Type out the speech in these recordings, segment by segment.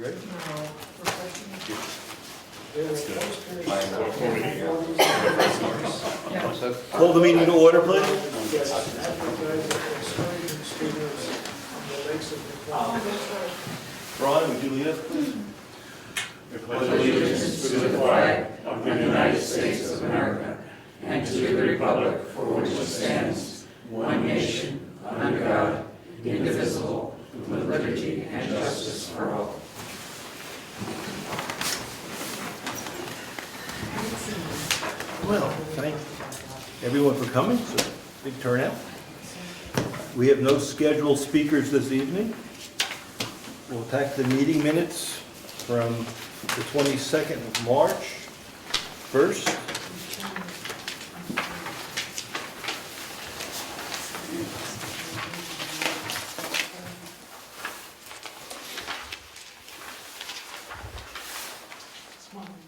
ready? Call the meeting to order, please. Brian, would you lead us, please? I pledge allegiance to the flag of the United States of America and to the republic for which it stands, one nation, under God, indivisible, with liberty and justice for all. Well, thank everyone for coming. It's a big turnout. We have no scheduled speakers this evening. We'll take the meeting minutes from the 22nd of March first.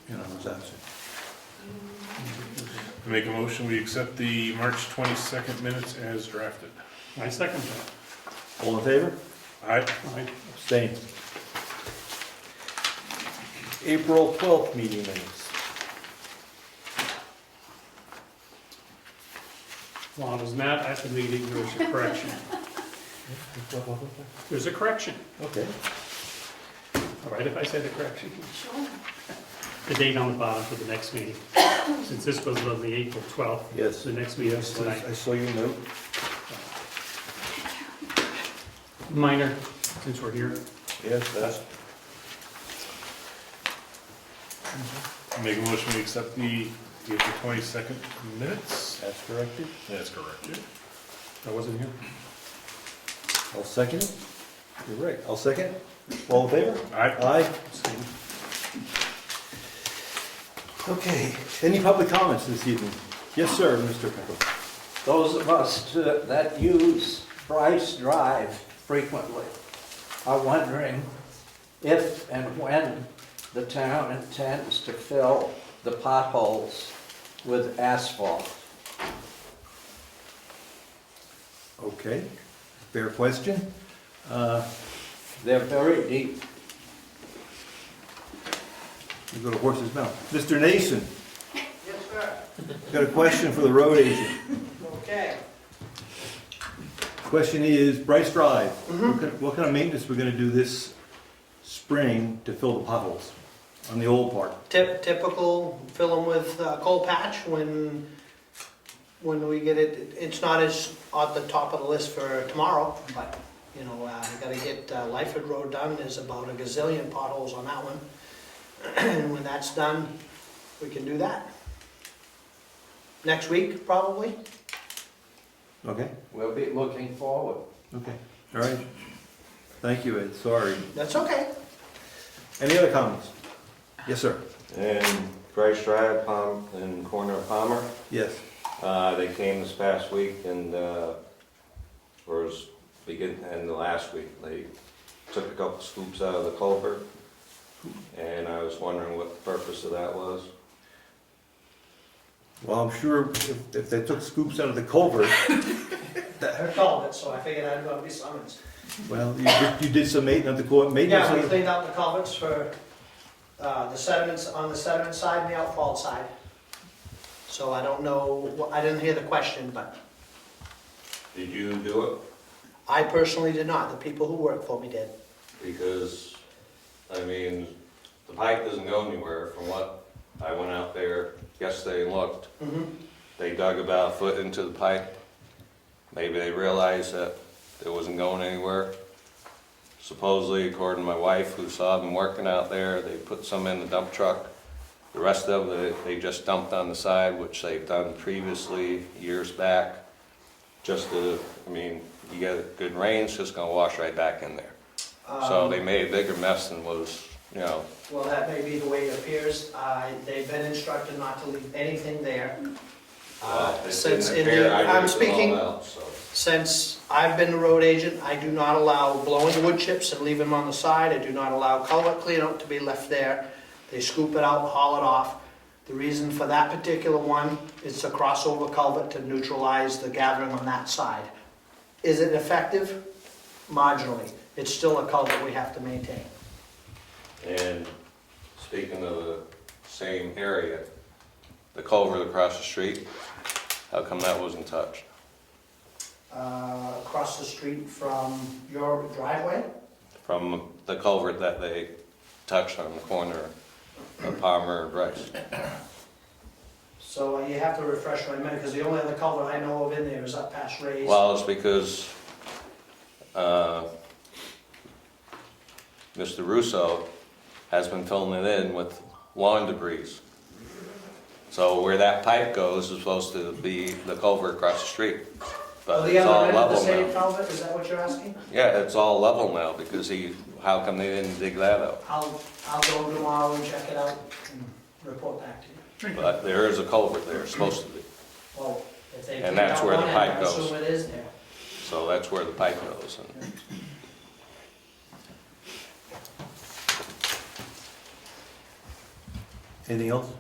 And I was absent. I make a motion, we accept the March 22nd minutes as drafted. I second that. All in favor? Aye. Abstain. April 12th meeting minutes. While I was not at the meeting, there was a correction. There's a correction. Okay. All right, if I say the correction? Sure. The date on the bottom for the next meeting. Since this was on the April 12th. Yes. The next meeting is tonight. I saw your note. Minor, since we're here. Yes, that's. Make a motion, we accept the April 22nd minutes. That's corrected. That's corrected. I wasn't here. I'll second it. You're right. I'll second it. All in favor? Aye. Aye. Okay. Any public comments this evening? Yes, sir, Mr. Pickle. Those of us that use Bryce Drive frequently are wondering if and when the town intends to fill the potholes with asphalt. Okay. Fair question. They're very deep. You go to horse's mouth. Mr. Nason, Yes, sir. got a question for the road agent. Okay. Question is, Bryce Drive, what kind of maintenance we're gonna do this spring to fill the potholes on the old part? Typical, fill them with coal patch when we get it. It's not as at the top of the list for tomorrow, but, you know, we gotta get Lyford Road done. There's about a gazillion potholes on that one. And when that's done, we can do that. Next week, probably. Okay, We'll be looking forward. okay, all right. Thank you, Ed, sorry. That's okay. Any other comments? Yes, sir. And Bryce Drive, in corner of Palmer, Yes. they came this past week and, and the last week, they took a couple scoops out of the culvert. And I was wondering what the purpose of that was. Well, I'm sure if they took scoops out of the culvert, They're culverts, so I figured I'd go be summons. well, you did some maintenance, maintenance. Yeah, we of- cleaned out the culverts for the sediments, on the sediment side and the outfall side. So I don't know, I didn't hear the question, but Did you do it? I personally did not. The people who work for me did. Because, I mean, the pipe doesn't go anywhere from what I went out there yesterday and looked. They dug about a foot into the pipe. Maybe they realized that it wasn't going anywhere. Supposedly, according to my wife, who saw them working out there, they put some in the dump truck. The rest of it, they just dumped on the side, which they've done previously, years back. Just to, I mean, you get good rain, it's just gonna wash right back in there. So they made a bigger mess than was, you know. Well, that may be the way it appears. They've been instructed not to leave anything there. It Since didn't in appear- the, I I'm ripped it all speaking, out, so. since I've been the road agent, I do not allow blowing wood chips and leave them on the side. I do not allow culvert cleanout to be left there. They scoop it out, haul it off. The reason for that particular one is a crossover culvert to neutralize the gathering on that side. Is it effective? Marginally. It's still a culvert we have to maintain. same area, the culvert across the street, how come that wasn't touched? Across the street from your driveway? From the culvert that they touched on the corner of Palmer and Bryce? So you have to refresh my memory, because the only other culvert I know of in there is up past Ray's. Well, it's because Mr. Russo has been filling it in with lawn debris. So where that pipe goes is supposed to be the culvert across the street. Oh, But the it's all other end of the level same now. culvert, is that what you're asking? Yeah, it's all level now because how come they didn't dig that up? I'll go tomorrow and check it out and report back to you. But there is a culvert there, it's supposed to be. Well, if they And cleaned that's out where one the end, pipe I goes. assume it is there. So that's where the pipe goes. And Anything else?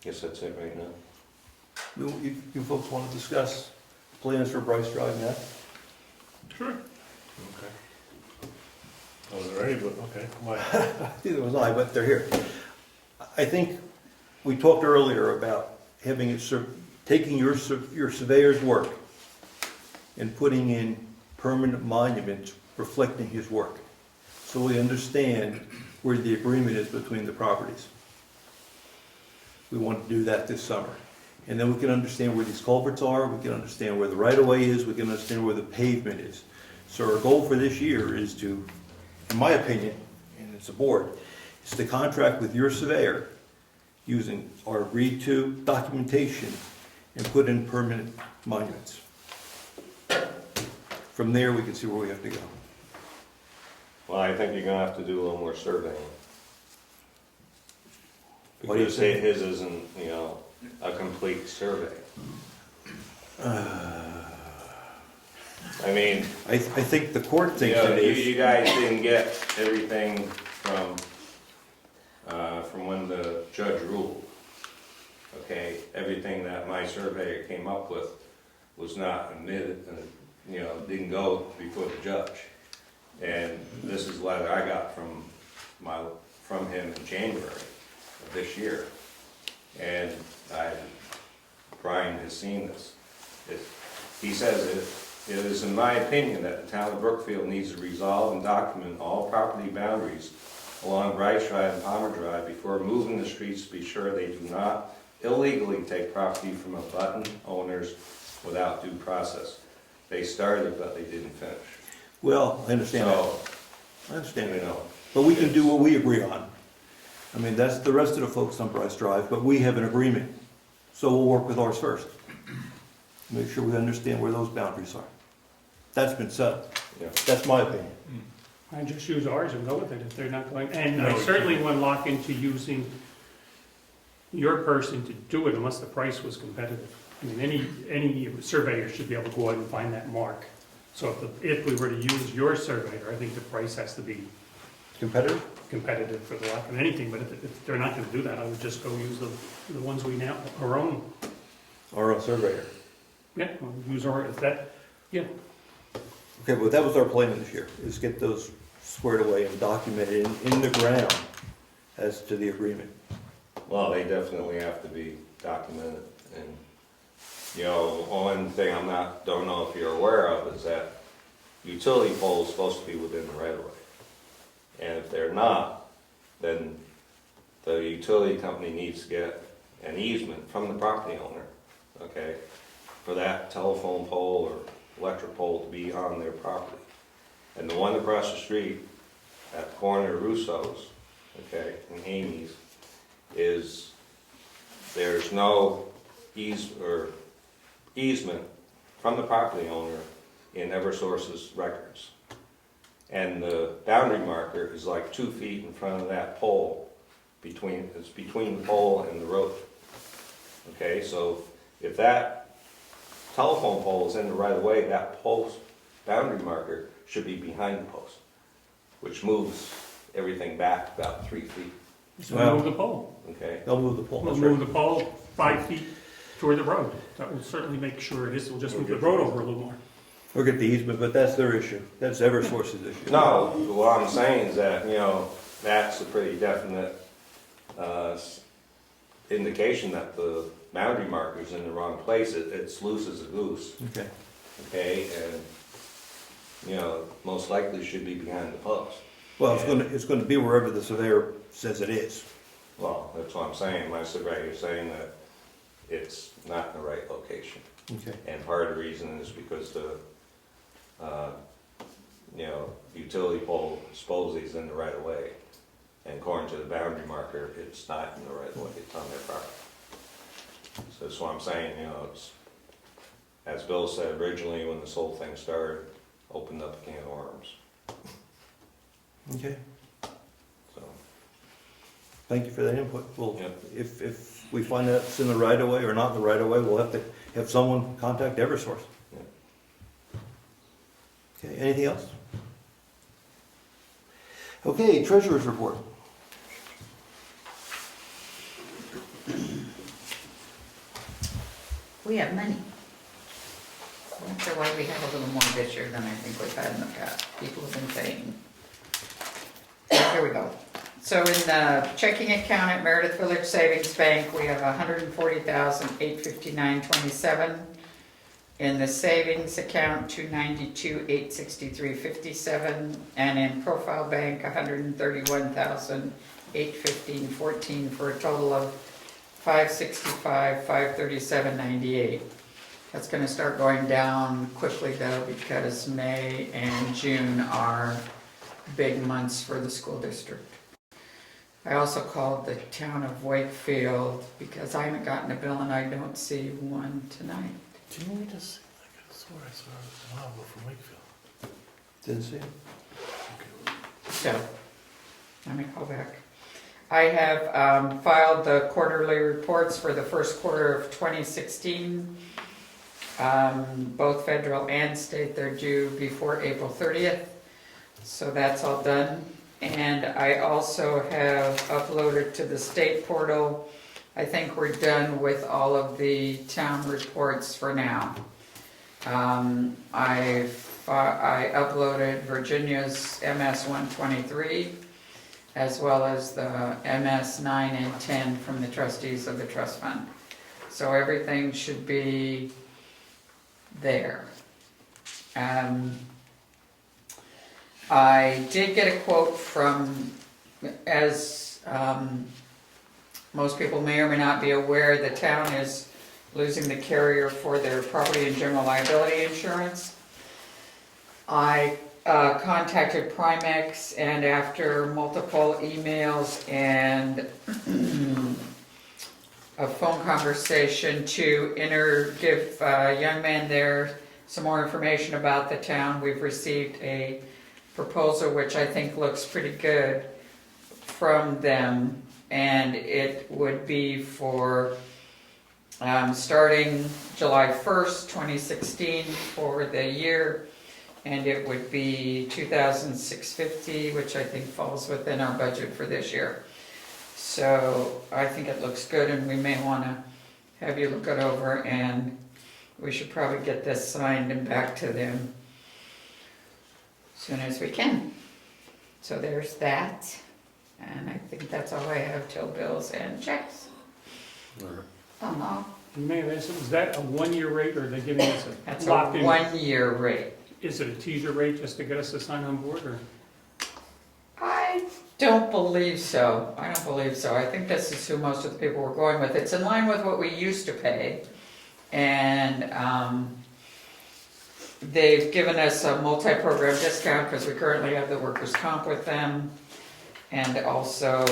Guess that's it right now. You folks want to discuss plans for Bryce Drive now? Sure. Okay. I wasn't ready, but okay. Why? Neither was I, but they're here. I think we talked earlier about having it, taking your surveyor's work and putting in permanent monuments reflecting his work. So we understand where the agreement is between the properties. We want to do that this summer. And then we can understand where these culverts are, we can understand where the right-of-way is, we can understand where the pavement is. So our goal for this year is to, in my opinion, and it's a board, is to contract with your surveyor using our agreed-to documentation and put in permanent monuments. From there, we can see where we have to go. Well, I think you're gonna have to do a little more surveying. What do you Because think? his isn't, a complete survey. I mean, I think the court you thinks know, it you is. guys didn't get everything from when the judge ruled. Okay, everything that my surveyor came up with was not admitted, and, didn't go before the judge. And this is a letter I got from him in January of this year. And Brian has seen this. He says it is in my opinion that the town of Brookfield needs to resolve and document all property boundaries along Bryce Drive and Palmer Drive before moving the streets to be sure they do not illegally take property from abutting owners without due process. They started, but they didn't finish. Well, I understand that. So, I understand you that. know, But we can do what we agree on. I mean, that's the rest of the folks on Bryce Drive, but we have an agreement. So we'll work with ours first. Make sure we understand where those boundaries are. That's been settled. yeah. That's my opinion. I just use ours and go with it if they're not going, and No, I we certainly can't. wouldn't lock into using your person to do it unless the price was competitive. I mean, any surveyor should be able to go out and find that mark. So if we were to use your surveyor, I think the price has to be Competitive? competitive for the lack of anything, but if they're not gonna do that, I would just go use the ones we now, our own. Or a surveyor. Yeah, use our, if that, yeah. Okay, but that was our plan this year, is get those squared away and documented in the ground as to the agreement. Well, they definitely have to be documented, and, one thing don't know if you're aware of is that utility pole is supposed to be within the right of way. And if they're not, then the utility company needs to get an easement from the property owner, okay, for that telephone pole or electric pole to be on their property. And the one across the street at the corner of Russo's, okay, and Amy's, there's no easement from the property owner in Eversource's records. And the boundary marker is like 2 feet in front of that pole, it's between the pole and the road. Okay, so if that telephone pole is in the right of way, that post boundary marker should be behind the post, which moves everything back about 3 feet, So Well- move the pole. okay? They'll move the pole. We'll That's move right. the pole 5 feet toward the road. That will certainly make sure it is, we'll just move the road over a little more. Or get the easement, but that's their issue. That's Eversource's issue. No, what I'm saying is that, that's a pretty definite, indication that the boundary marker's in the wrong place. It's loose as a goose, Okay. okay? And, most likely should be behind the post. Well, it's gonna be wherever the surveyor says it is. Well, that's what I'm saying. My surveyor's saying that it's not in the right location. Okay. And part of the reason is because the, utility pole supposedly is in the right of way. And according to the boundary marker, it's not in the right of way, it's on their property. So that's what I'm saying, it's, as Bill said originally when this whole thing started, opened up a can of worms, Okay. so. Thank you for that input. Well, Yep. if we find out it's in the right of way or not in the right of way, we'll have to have someone contact Eversource. Yep. Okay, anything else? Okay, treasurer's report. We have money. I'm not sure why we have a little more this year than I think we've had in the past. People have been paying. Here we go. So in the checking account at Meredith Village Savings Bank, we have $140,859.27. In the savings account, $292,863.57, and in Profile Bank, $131,815.14 for a total of $565,537.98. That's going to start going down quickly though, because May and June are big months for the school district. I also called the town of Wakefield because I haven't gotten a bill and I don't see one tonight. Didn't we just see, I swore I saw a while ago from Wakefield. Didn't see it. So, let me call back. I have filed the quarterly reports for the first quarter of 2016. Both federal and state, they're due before April 30th. So that's all done. And I also have uploaded to the state portal. I think we're done with all of the town reports for now. I uploaded Virginia's MS 123, as well as the MS 9 and 10 from the trustees of the trust fund. So everything should be there. I did get a quote from, as most people may or may not be aware, the town is losing the carrier for their property and general liability insurance. I contacted Primex, and after multiple emails and a phone conversation to give a young man there some more information about the town, we've received a proposal which I think looks pretty good from them, and it would be for starting July 1st, 2016 for the year, and it would be $2,650, which I think falls within our budget for this year. So I think it looks good, and we may want to have you look it over, and we should probably get this signed and back to them as soon as we can. So there's that, and I think that's all I have till bills and checks. Oh no, May I ask, is that a one-year rate, or are they giving us that's a a locked-in? 1 year rate. Is it a teaser rate just to get us to sign on board, or? I don't believe so. I don't believe so. I think this is who most of the people were going with. It's in line with what we used to pay, and they've given us a multi-program discount because we currently have the workers' comp with them, and also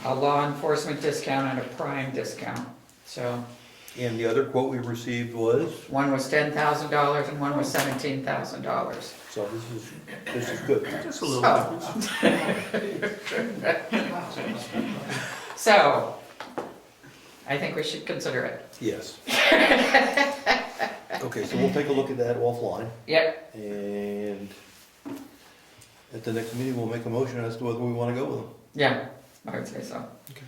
a law enforcement discount and a prime discount. So And the other quote we received was, one was $10,000 and one was $17,000. so this is good. Just a little So- difference. So, I think we should consider it. Yes. Okay, so we'll take a look at that offline, Yep, and at the next meeting, we'll make a motion as to whether we want to go with them. yeah, I would say so. Okay.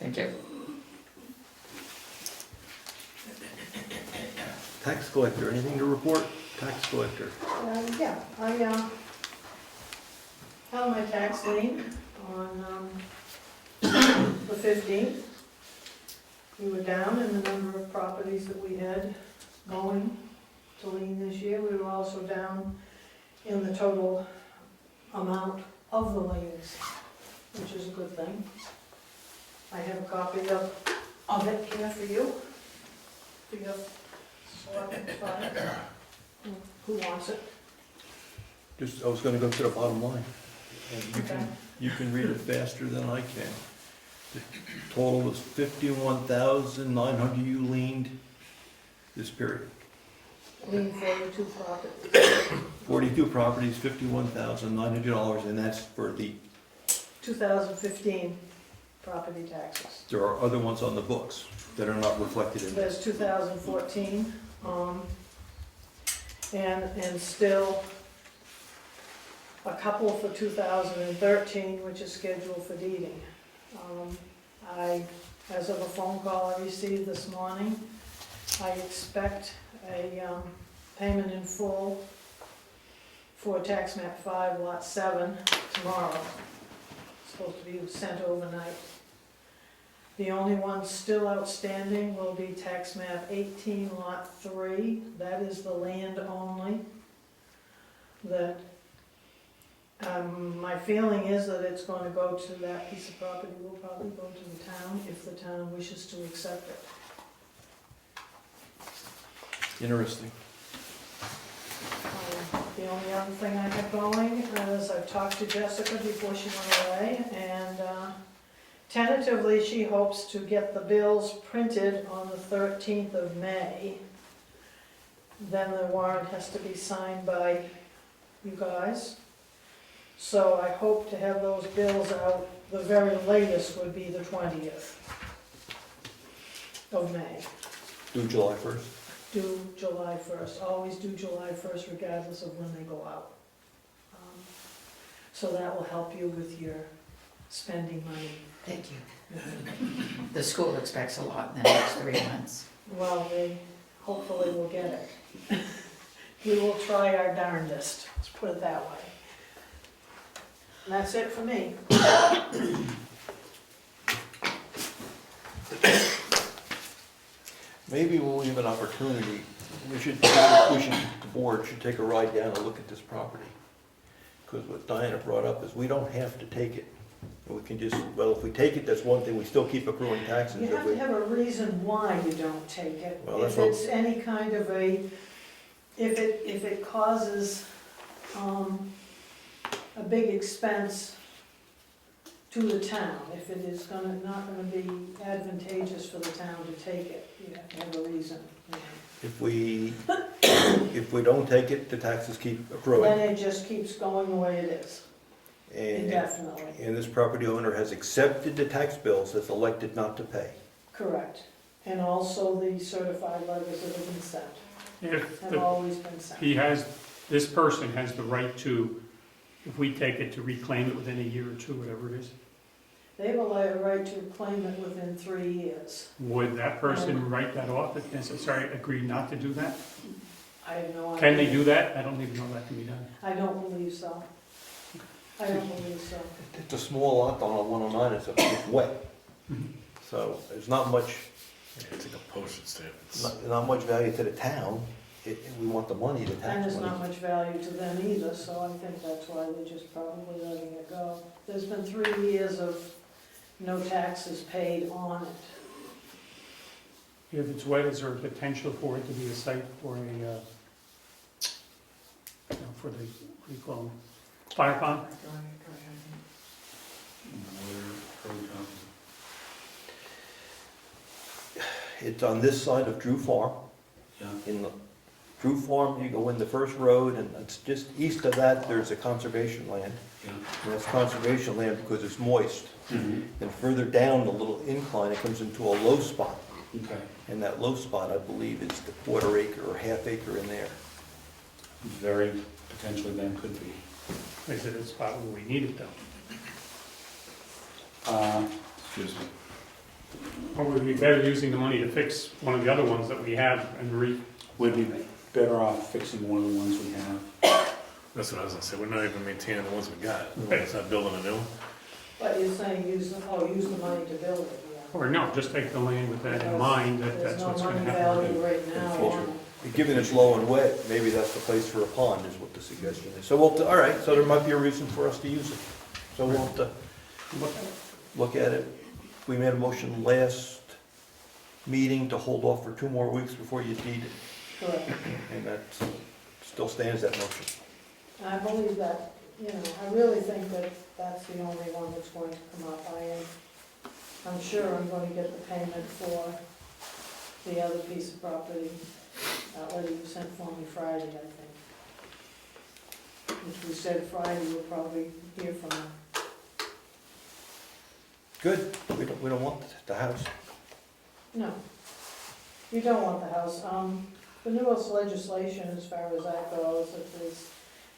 Thank you. Tax collector, anything to report? tax collector. Yeah, I held my tax lien on the 15th. We were down in the number of properties that we had going to lien this year. We were also down in the total amount of the liens, which is a good thing. I have a copy of it here for you. For your select file. Who wants it? Just, I was gonna go to the bottom line, and Okay. you can read it faster than I can. The total was 51,900 you leaned this period. Lien 42 properties. 42 properties, $51,900, and that's for the, 2015 property taxes. there are other ones on the books that are not reflected in this. There's 2014, and still a couple for 2013, which is scheduled for deeding. As of a phone call I received this morning, I expect a payment in full for tax map 5, lot 7 tomorrow. It's supposed to be sent overnight. The only one still outstanding will be tax map 18, lot 3. That is the land only. That, my feeling is that it's going to go to, that piece of property will probably go to the town if the town wishes to accept it. Interesting. The only other thing I have going is I've talked to Jessica before she went away, and tentatively she hopes to get the bills printed on the 13th of May. Then the warrant has to be signed by you guys. So I hope to have those bills out, the very latest would be the 20th of May. Due July 1st. Due July 1st, always due July 1st regardless of when they go out. So that will help you with your spending money. Thank you. The school expects a lot in the next 3 months. Well, we hopefully will get it. We will try our darndest, let's put it that way. And that's it for me. Maybe when we have an opportunity, the board should take a ride down and look at this property. Because what Diana brought up is we don't have to take it. We can just, well, if we take it, that's one thing, we still keep accruing taxes. You If have we- to have a reason why you don't take it. Well, that's If what- it's any kind of a, if it causes a big expense to the town, if it is not gonna be advantageous for the town to take it, you have to have a reason. You know. If we don't take it, the taxes keep Then accruing. it just keeps going the way it is, And, indefinitely. and this property owner has accepted the tax bills, has elected not to pay. Correct. And also the certified letters that have been sent, If have always been sent. this person has the right to, if we take it, to reclaim it within a year or two, whatever it is. They have a right to claim it within 3 years. Would that person write that off if necessary, agree not to do that? I have no idea. Can they do that? I don't even know that can be done. I don't believe so. I don't believe so. It's a small lot on a 109, it's wet. So there's not much, It's like a postage stamp. not much value to the town. We want the money, the And tax there's not money. much value to them either, so I think that's why they're just probably letting it go. There's been 3 years of no taxes paid on it. If it's wet, is there a potential for it to be a site for a, for the, what do you call them, fire pond? It's on this side of Drew Farm. In the Drew Farm, you go in the first road, and it's just east of that, there's a conservation land. And that's conservation land because it's moist. And further down the little incline, it comes into a low spot. Okay. And that low spot, I believe, is the quarter acre or half acre in there. Very potentially then could be. They said it's about where we need it though. Excuse me. Or would it be better using the money to fix one of the other ones that we have and Would be, better off fixing one of the ones we have. That's what I was gonna say, we're not even maintaining the ones we got, it's not building a new one. But you're saying use the money to build it, yeah. Or no, just take the land with that in mind, that that's what's gonna There's no happen. money value right now on it. Given it's low and wet, maybe that's the place for a pond is what the suggestion is. So we'll, all right, so there might be a reason for us to use it. So we'll have to look at it. We made a motion last meeting to hold off for 2 more weeks before you deed it, Correct. and that still stands, that motion. I believe that, I really think that that's the only one that's going to come up. I'm sure I'm going to get the payment for the other piece of property, that letter you sent for me Friday, I think. Which we said Friday, we'll probably hear from them. Good, we don't want the house. No, you don't want the house. The newest legislation, as far as that goes,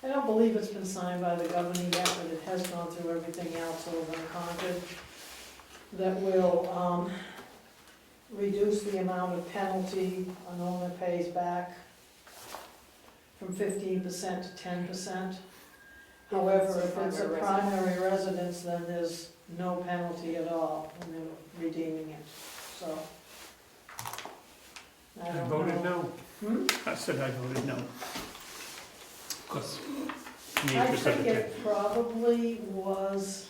I don't believe it's been signed by the governor yet, but it has gone through everything else over in Concord, that will reduce the amount of penalty an owner pays back from 15% to 10%. However, if it's a primary residence, then there's no penalty at all when they're redeeming it, so. I I don't voted know. no. I said I voted no. Because in the I interest of think the it probably was,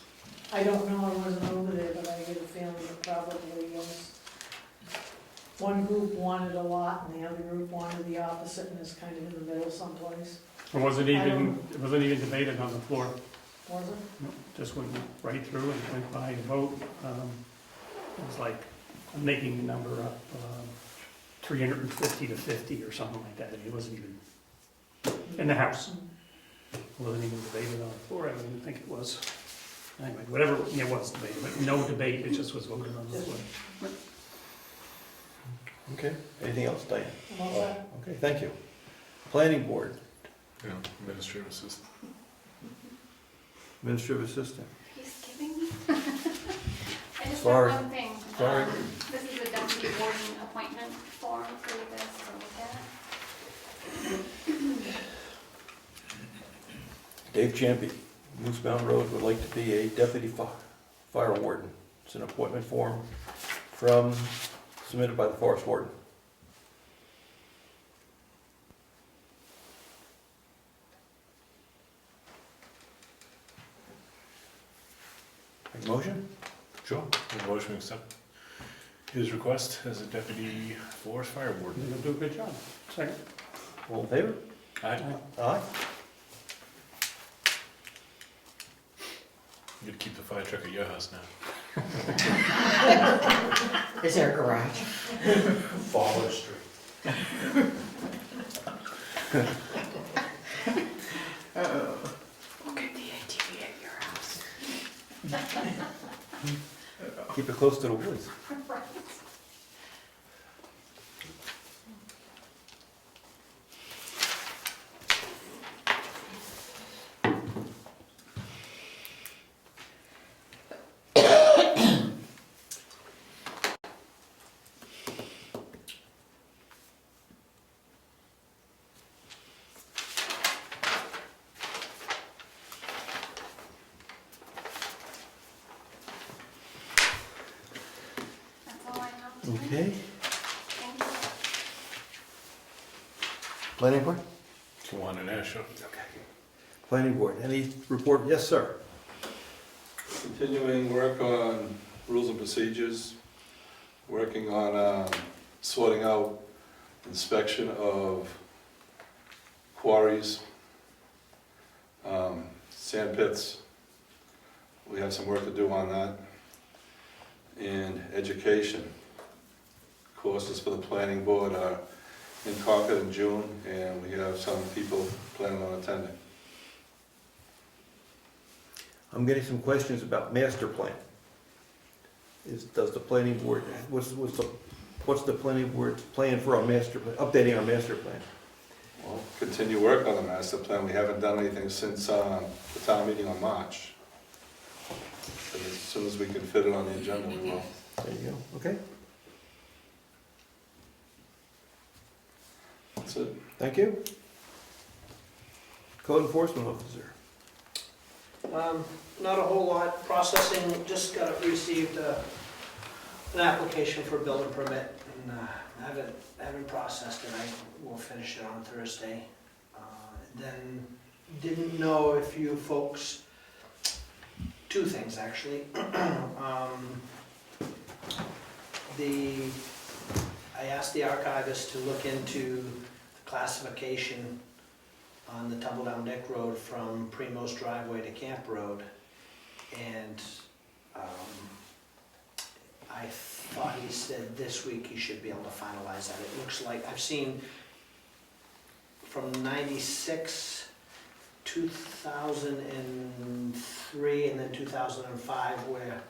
I don't know, I wasn't over there, but I get a feeling it probably was. One group wanted a lot and the other group wanted the opposite, and it's kind of in the middle someplace. It wasn't even debated on the floor. Was it? No, just went right through and went by the vote. It was like, I'm making the number up, 350 to 50 or something like that. It wasn't even in the House. It wasn't even debated on the floor. I don't even think it was. Anyway, whatever, it was debated, but no debate, it just was voted on the floor. Okay, anything else, Diane? I'm all set. Okay, thank you. Planning board, Yeah, administrative assistant. administrative assistant. Are you skipping me? I just Sorry. have one thing. Sorry. This is a deputy warden appointment form for you guys to look at. Dave Champy, Moosebound Road, would like to be a deputy fire warden. It's an appointment form submitted by the forest warden. Make a motion? Sure. Make a motion to accept his request as a deputy forest fire warden. You'll do a good job. Second. All in favor? Aye. Aye. You could keep the fire truck at your house now. Is there a garage? Fowler Street. We'll get the ATV at your house. Keep it close to the woods. That's all I have tonight. Okay. Thank you. Planning board? Come on in there, sure. Okay. Planning board, any report? Yes, sir. Continuing work on rules and procedures, working on sorting out inspection of quarries, sand pits. We have some work to do on that. And education. Courses for the planning board are in Concord in June, and we have some people planning on attending. I'm getting some questions about master plan. Does the planning board, what's the planning board's plan for our master plan, updating our master plan? Well, continue work on the master plan. We haven't done anything since the town meeting on March. But as soon as we can fit it on the agenda, we will. There you go, okay. That's it. Thank you. Code enforcement officer. Not a whole lot, processing, just received an application for a building permit, and haven't processed it, I will finish it on Thursday. Then, didn't know if you folks, two things actually. I asked the archivist to look into the classification on the Tumble Down Neck Road from Primo's driveway to Camp Road. And I thought he said this week he should be able to finalize that. It looks like, I've seen from 96, 2003, and then 2005, where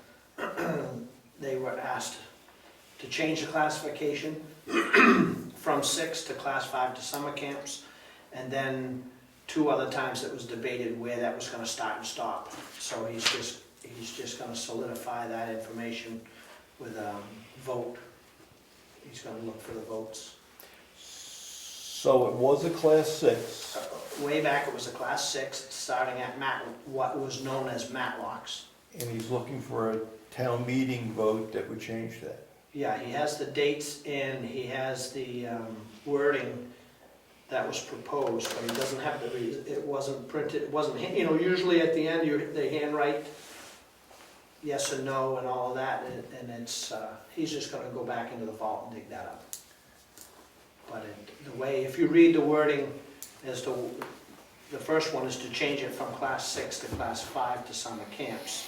they were asked to change the classification from 6 to Class 5 to summer camps. And then 2 other times it was debated where that was gonna start and stop. So he's just gonna solidify that information with a vote. He's gonna look for the votes. So it was a class 6. Way back it was a Class 6, starting at what was known as Matlocks. And he's looking for a town meeting vote that would change that. Yeah, he has the dates and he has the wording that was proposed, but he doesn't have it wasn't printed, it wasn't, usually at the end they handwrite yes or no and all of that, and it's, he's just gonna go back into the vault and dig that up. But the way, if you read the wording as to, the first one is to change it from Class 6 to Class 5 to summer camps.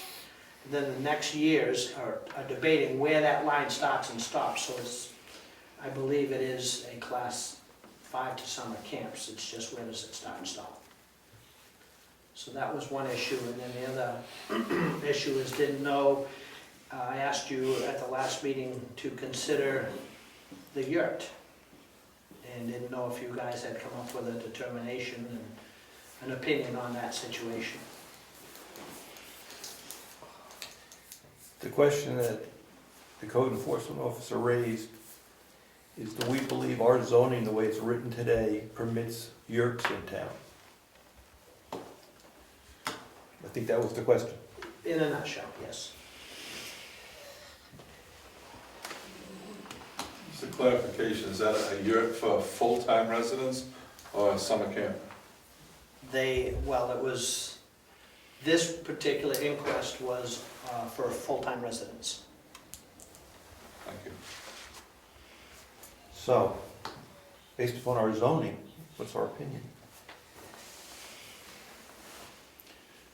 Then the next years are debating where that line starts and stops, so it's, I believe it is a Class 5 to summer camps, it's just where does it start and stop. So that was one issue, and then the other issue is didn't know, I asked you at the last meeting to consider the yurt, and didn't know if you guys had come up with a determination and an opinion on that situation. The question that the code enforcement officer raised is, do we believe our zoning, the way it's written today, permits yurts in town? I think that was the question. In a nutshell, yes. Just a clarification, is that a yurt for full-time residents or a summer camp? Well, it was, this particular inquest was for full-time residents. Thank you. So, based upon our zoning, what's our opinion?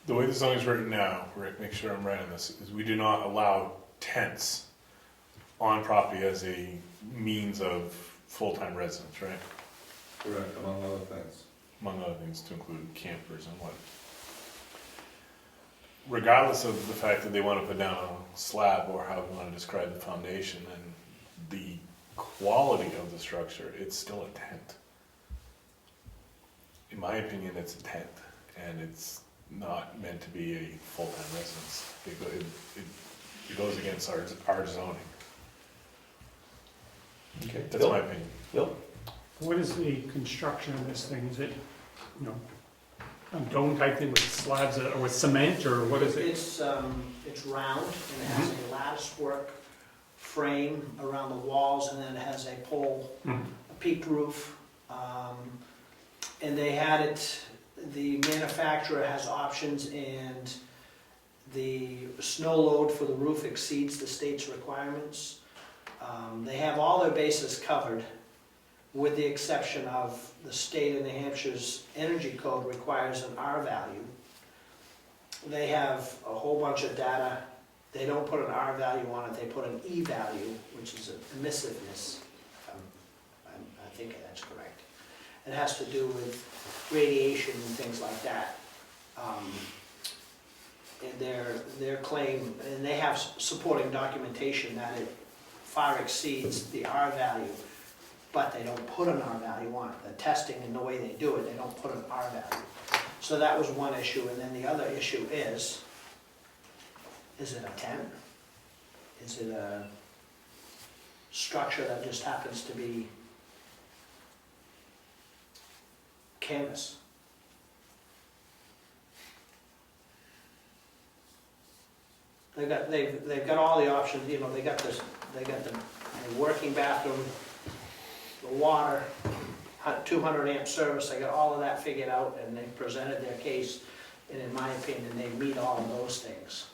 The way the zoning is written now, Rick, make sure I'm right on this, is we do not allow tents on property as a means of full-time residence, right? Correct, among other things. Among other things, to include campers and what. Regardless of the fact that they want to put down a slab or how we want to describe the foundation and the quality of the structure, it's still a tent. In my opinion, it's a tent, and it's not meant to be a full-time residence. It goes against our zoning. Okay, That's my opinion. Bill? What is the construction of this thing? Is it, a dome type thing with slabs or with cement, or what is it? It's round, and it has a lattice work frame around the walls, and then it has a pole, a peaked roof. And they had it, the manufacturer has options, and the snow load for the roof exceeds the state's requirements. They have all their bases covered, with the exception of the state of New Hampshire's energy code requires an R value. They have a whole bunch of data. They don't put an R value on it, they put an E value, which is emissiveness. I think that's correct. It has to do with radiation and things like that. And their claim, and they have supporting documentation that it far exceeds the R value, but they don't put an R value on it. The testing and the way they do it, they don't put an R value. So that was one issue, and then the other issue is it a tent? Is it a structure that just happens to be canvas. They've got all the options, you know, they got the working bathroom, the water, 200 amp service, they got all of that figured out, and they presented their case, and in my opinion, they meet all of those things.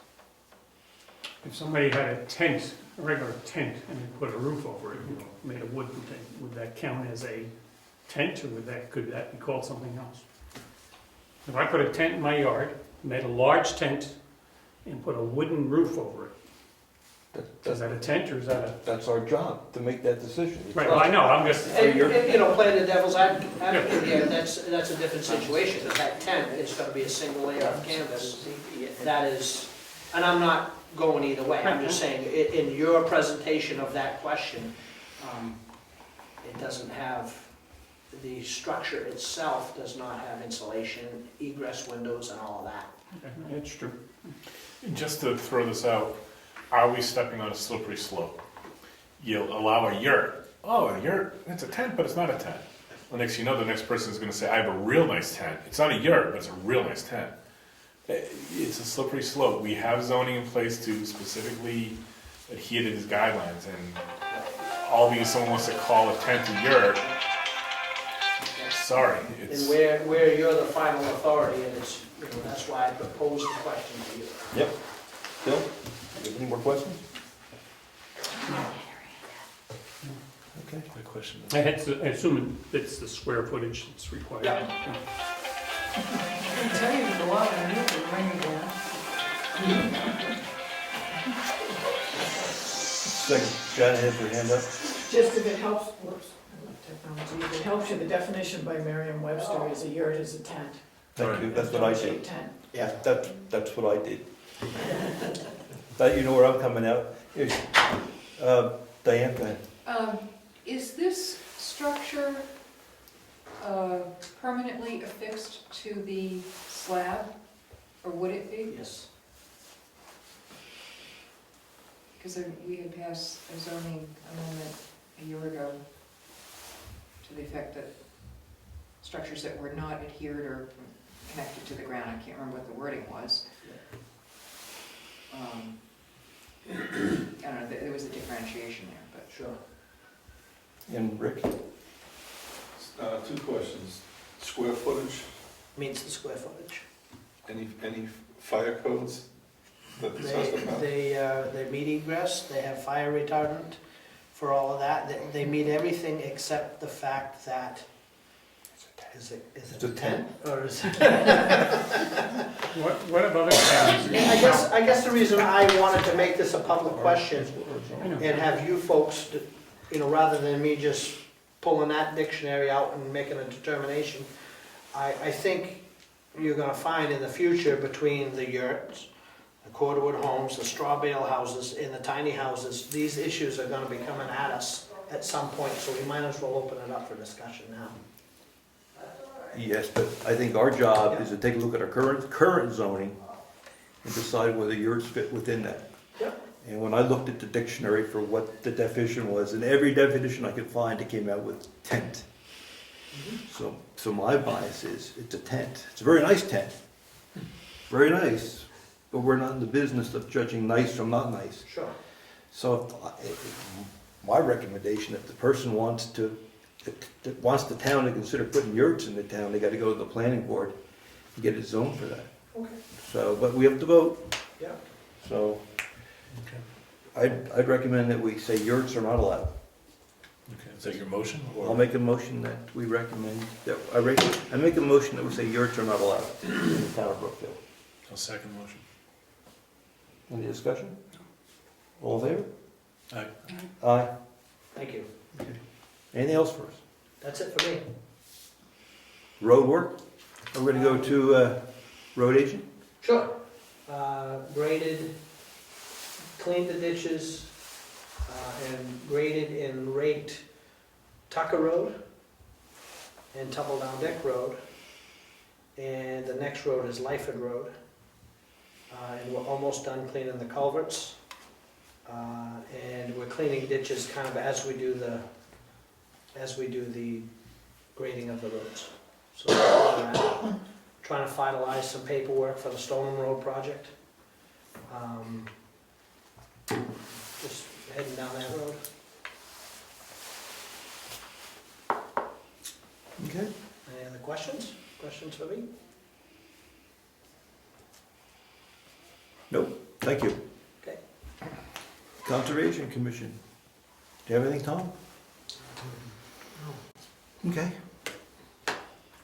If somebody had a tent, a regular tent, and they put a roof over it, you know, made a wooden thing, would that count as a tent, or could that be called something else? If I put a tent in my yard, made a large tent, and put a wooden roof over it, is that a tent, or is that a? That's our job, to make that decision. Right, well, I know, I'm just, And, you know, playing the devil's advocate here, that's a different situation, because that tent is gonna be a single layer of canvas. That is, and I'm not going either way, I'm just saying, in your presentation of that question, it doesn't have, the structure itself does not have insulation, egress windows and all of that. okay, it's true. Just to throw this out, are we stepping on a slippery slope? You'll allow a yurt. Oh, a yurt, it's a tent, but it's not a tent. Well, next you know, the next person's gonna say, I have a real nice tent. It's not a yurt, but it's a real nice tent. It's a slippery slope. We have zoning in place to specifically adhere to these guidelines, and all because someone wants to call a tent a yurt, sorry, And it's. where you're the final authority, and it's, you know, that's why I proposed the question to you. Yep. Bill, you have any more questions? Okay. My question is. I assume it's the square footage that's required. Yeah. I can tell you to go out and look at rain again. Second, Janet has her hand up. Just if it helps, whoops, I love technology, if it helps you, the definition by Merriam-Webster is a yurt is a tent. Thank you, that's what I Dome-shaped did. tent. Yeah, that's what I did. But you know where I'm coming out. Here's, Diane, go ahead. Is this structure permanently affixed to the slab, or would it be? Yes. Because we had passed a zoning amendment a year ago to the effect that structures that were not adhered or connected to the ground, I can't remember what the wording was. I don't know, there was a differentiation there, but. Sure. And Rick? 2 questions. Square footage, Meets the square footage. any fire codes that this has to have? They meet egress, they have fire retardant for all of that. They meet everything except the fact that, is it It's a tent. Or is it? What about other towns? I guess the reason I wanted to make this a public question I know. and have you folks, you know, rather than me just pulling that dictionary out and making a determination, I think you're gonna find in the future between the yurts, the Corderwood homes, the straw bale houses, and the tiny houses, these issues are gonna be coming at us at some point, so we might as well open it up for discussion now. Yes, but I think our job is to take a look at our current zoning and decide whether yurts fit within that. Yep. And when I looked at the dictionary for what the definition was, and every definition I could find, it came out with tent. So my bias is, it's a tent. It's a very nice tent. Very nice, but we're not in the business of judging nice from not nice. Sure. So my recommendation, if the person wants the town to consider putting yurts in the town, they gotta go to the planning board and get it zoned for that. Okay. So, but we have to vote. Yeah. So I'd recommend that we say yurts are not allowed. Okay, is that your motion? or- I'll make a motion that we recommend, that I make a motion that we say yurts are not allowed in the town of Brookfield. I'll second the motion. Any discussion? All in favor? Aye. Aye. Thank you. Anything else for us? That's it for me. Road work? We're gonna go to road agent? Sure. Graded, cleaned the ditches, and graded and raked Tucker Road and Tumble Down Deck Road. And the next road is Lyford Road. And we're almost done cleaning the culverts. And we're cleaning ditches kind of as we do the grading of the roads. So, trying to finalize some paperwork for the Stoneham Road project. Just heading down that road. Okay. Any other questions? Questions for me? Nope, thank you. Okay. Conservation Commission. Do you have anything, Tom? Okay.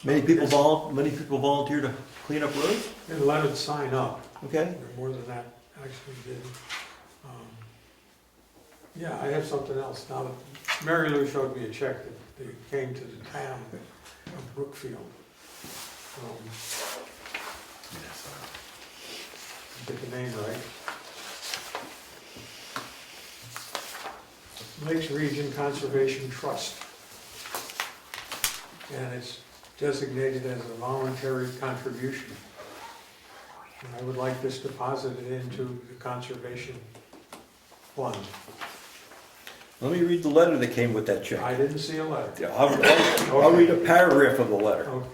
Many people volunteer to clean up roads? And let it sign up. Okay. More than that actually did. Yeah, I have something else. Now, that Mary Lou showed me a check that they came to the town of Brookfield. Get the name right. Lakes Region Conservation Trust. And it's designated as a voluntary contribution. And I would like this deposited into the conservation fund. Let me read the letter that came with that check. I didn't see a letter. Yeah, I'll read a paragraph of the letter. Okay.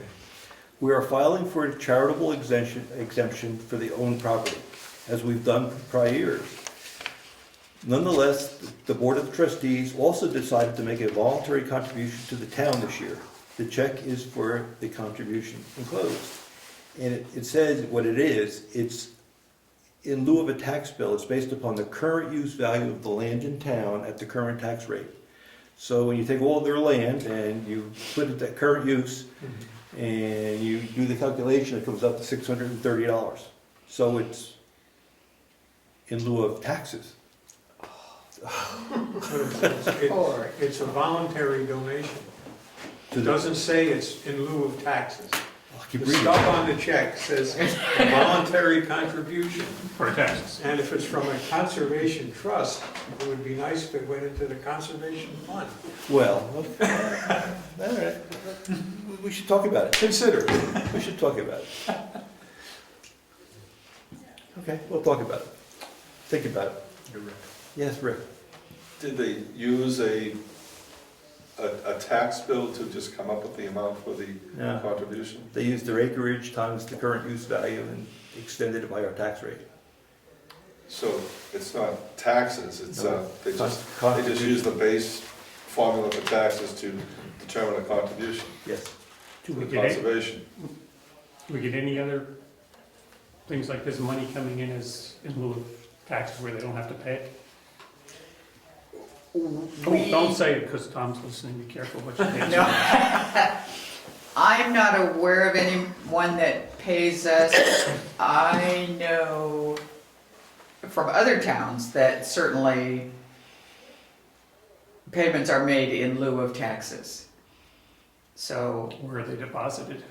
We are filing for a charitable exemption for the owned property, as we've done for prior years. Nonetheless, the Board of Trustees also decided to make a voluntary contribution to the town this year. The check is for the contribution enclosed. And it says what it is. It's in lieu of a tax bill. It's based upon the current use value of the land in town at the current tax rate. So when you take all their land and you put it at current use, and you do the calculation, it comes up to $630. So it's in lieu of taxes. It's a voluntary donation. To It the, doesn't say it's in lieu of taxes. I'll keep The reading. stuff on the check says a voluntary contribution. For taxes. And if it's from a conservation trust, it would be nice if it went into the conservation fund. Well, all right. We should talk about it. Consider it. We should talk about it. Okay, we'll talk about it. Think about it. Yes, Rick. Did they use a tax bill to just come up with the amount for the Yeah. contribution? They used their acreage times the current use value and extended it by our tax rate. So it's not taxes, it's, No. they just Contribution. use the base formula for taxes to determine a contribution Yes. to Do we the get any, conservation. do we get any other things like this money coming in as in lieu of taxes where they don't have to pay it? Don't say it because Tom's listening, be careful what you answer. No. I'm not aware of anyone that pays us. I know from other towns that certainly payments are made in lieu of taxes. So, Where are they deposited?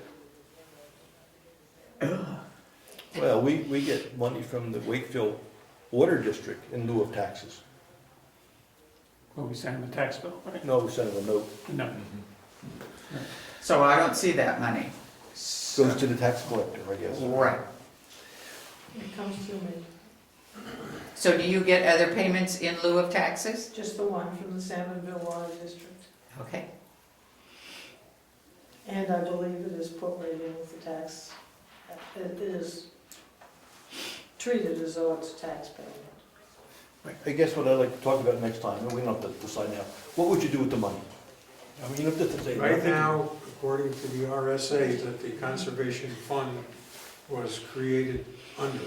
Well, we get money from the Wakefield Water District in lieu of taxes. Well, we send them a tax bill, right? No, we send them a note. No. so I don't see that money. Goes to the tax collector, I guess. Right. It comes to me, So do you get other payments in lieu of taxes? just the one from the Salmonville Water District. Okay. And I believe it is put right in with the tax. It is treated as though it's a tax payment. I guess what I'd like to talk about next time, and we don't have to decide now, what would you do with the money? I mean, you don't have to say Right nothing. now, according to the RSA that the conservation fund was created under,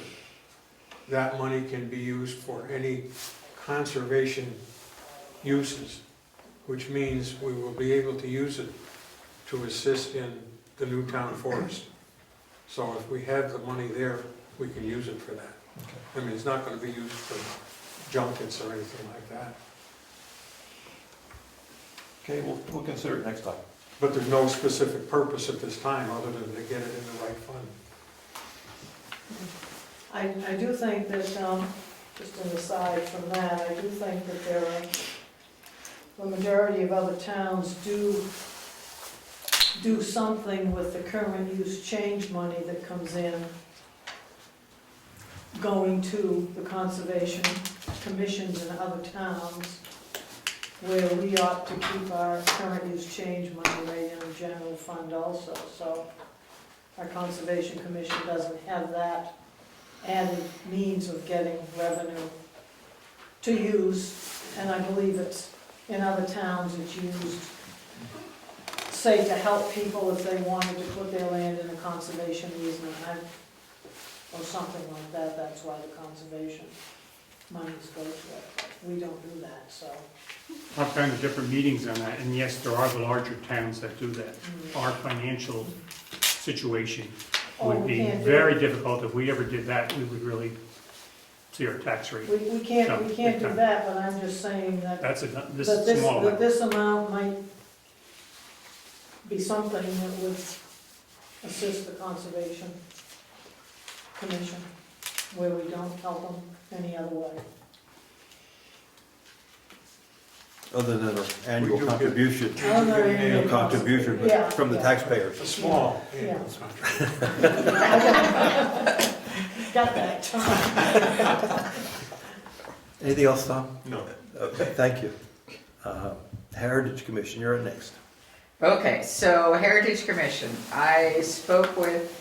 that money can be used for any conservation uses, which means we will be able to use it to assist in the new town forest. So if we have the money there, we can use it for that. I mean, it's not gonna be used for junkets or anything like that. Okay, we'll consider it next time. But there's no specific purpose at this time, other than to get it in the right fund. I do think that, just an aside from that, I do think that there are, the majority of other towns do something with the current use change money that comes in, going to the conservation commissions in other towns where we ought to keep our current use change money right in the general fund also, so our Conservation Commission doesn't have that added means of getting revenue to use, and I believe it's, in other towns, it's used, say, to help people if they wanted to put their land in a conservation easement, or something like that, that's why the conservation monies go to it. We don't do that, so. I've gone to different meetings on that, and yes, there are the larger towns that do that. Our financial situation would we be can't do very it. difficult. If we ever did that, we would really see our tax rate. We can't No, do big time. that, but I'm just saying that That's this that is small that amount. this amount might be something that would assist the Conservation Commission, where we don't help them any other way. Other than an annual We do get- contribution, Other than Annual annual contribution Yeah, from the yeah. taxpayers. A small Yeah. annual contribution. Got that, Tom. Anything else, Tom? No. Okay, thank you. Heritage Commission, you're up next. Okay, so Heritage Commission, I spoke with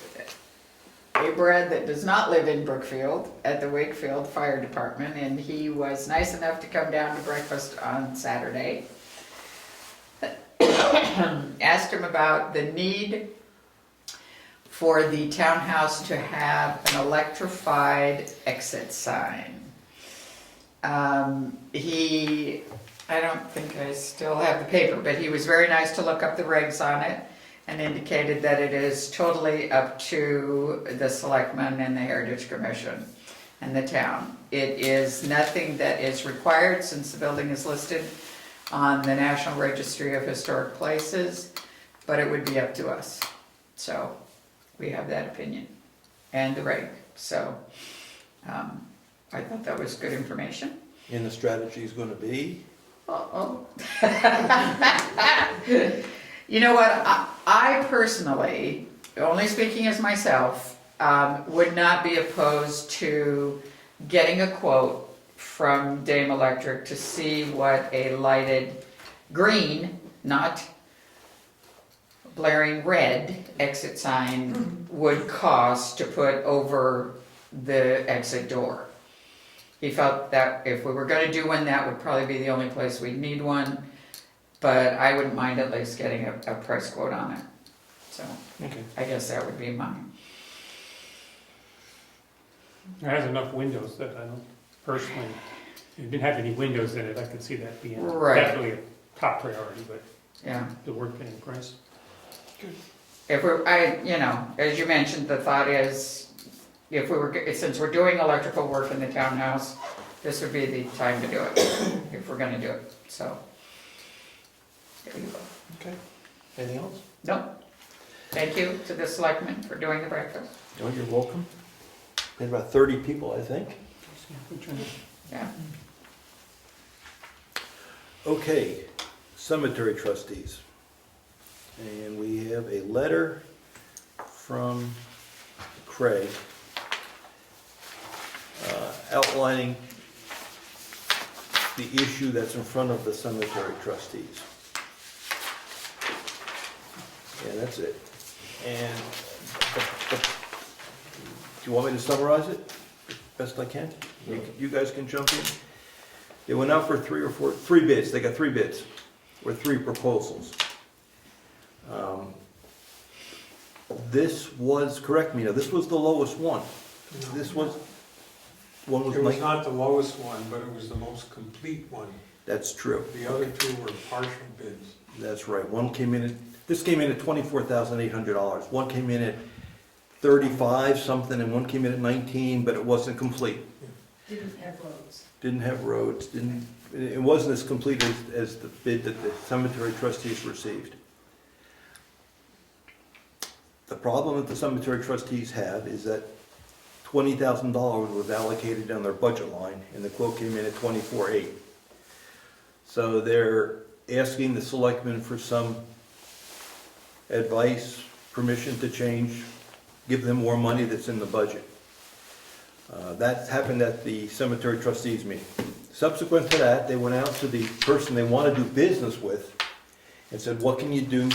a Brad that does not live in Brookfield at the Wakefield Fire Department, and he was nice enough to come down to breakfast on Saturday. Asked him about the need for the townhouse to have an electrified exit sign. I don't think I still have the paper, but he was very nice to look up the regs on it and indicated that it is totally up to the selectmen and the Heritage Commission and the town. It is nothing that is required since the building is listed on the National Registry of Historic Places, but it would be up to us. So we have that opinion and the reg. So I thought that was good information. And the strategy is going to be? Uh-oh. You know what, I personally, only speaking as myself, would not be opposed to getting a quote from Dame Electric to see what a lighted green, not blaring red exit sign would cost to put over the exit door. He felt that if we were going to do one, that would probably be the only place we'd need one, but I wouldn't mind at least getting a price quote on it. So Okay. I guess that would be mine. It has enough windows that I don't personally, if it didn't have any windows in it, I could see that being Right. definitely a top priority, but Yeah. the word paying price. If we're, as you mentioned, the thought is, since we're doing electrical work in the townhouse, this would be the time to do it, if we're gonna do it, so. There you go. Okay. Anything else? No, thank you to the selectmen for doing the breakfast. Oh, you're welcome. Had about 30 people, I think. Yeah. Okay, cemetery trustees. And we have a letter from Craig outlining the issue that's in front of the cemetery trustees. Yeah, that's it. And do you want me to summarize it best I can? You guys can jump in. They went out for three bids. They got 3 bids, or 3 proposals. This was, correct me, now, this was the lowest one. This was, one was It was like, not the lowest one, but it was the most complete one. that's true. The other 2 were partial bids. That's right. One came in at, this came in at $24,800. One came in at 35 something, and one came in at 19, but it wasn't complete. Didn't have roads. Didn't have roads, it wasn't as complete as the bid that the cemetery trustees received. The problem that the cemetery trustees have is that $20,000 was allocated on their budget line, and the quote came in at $24,800. So they're asking the selectmen for some advice, permission to change, give them more money that's in the budget. That happened at the cemetery trustees meeting. Subsequent to that, they went out to the person they want to do business with and said, what can you do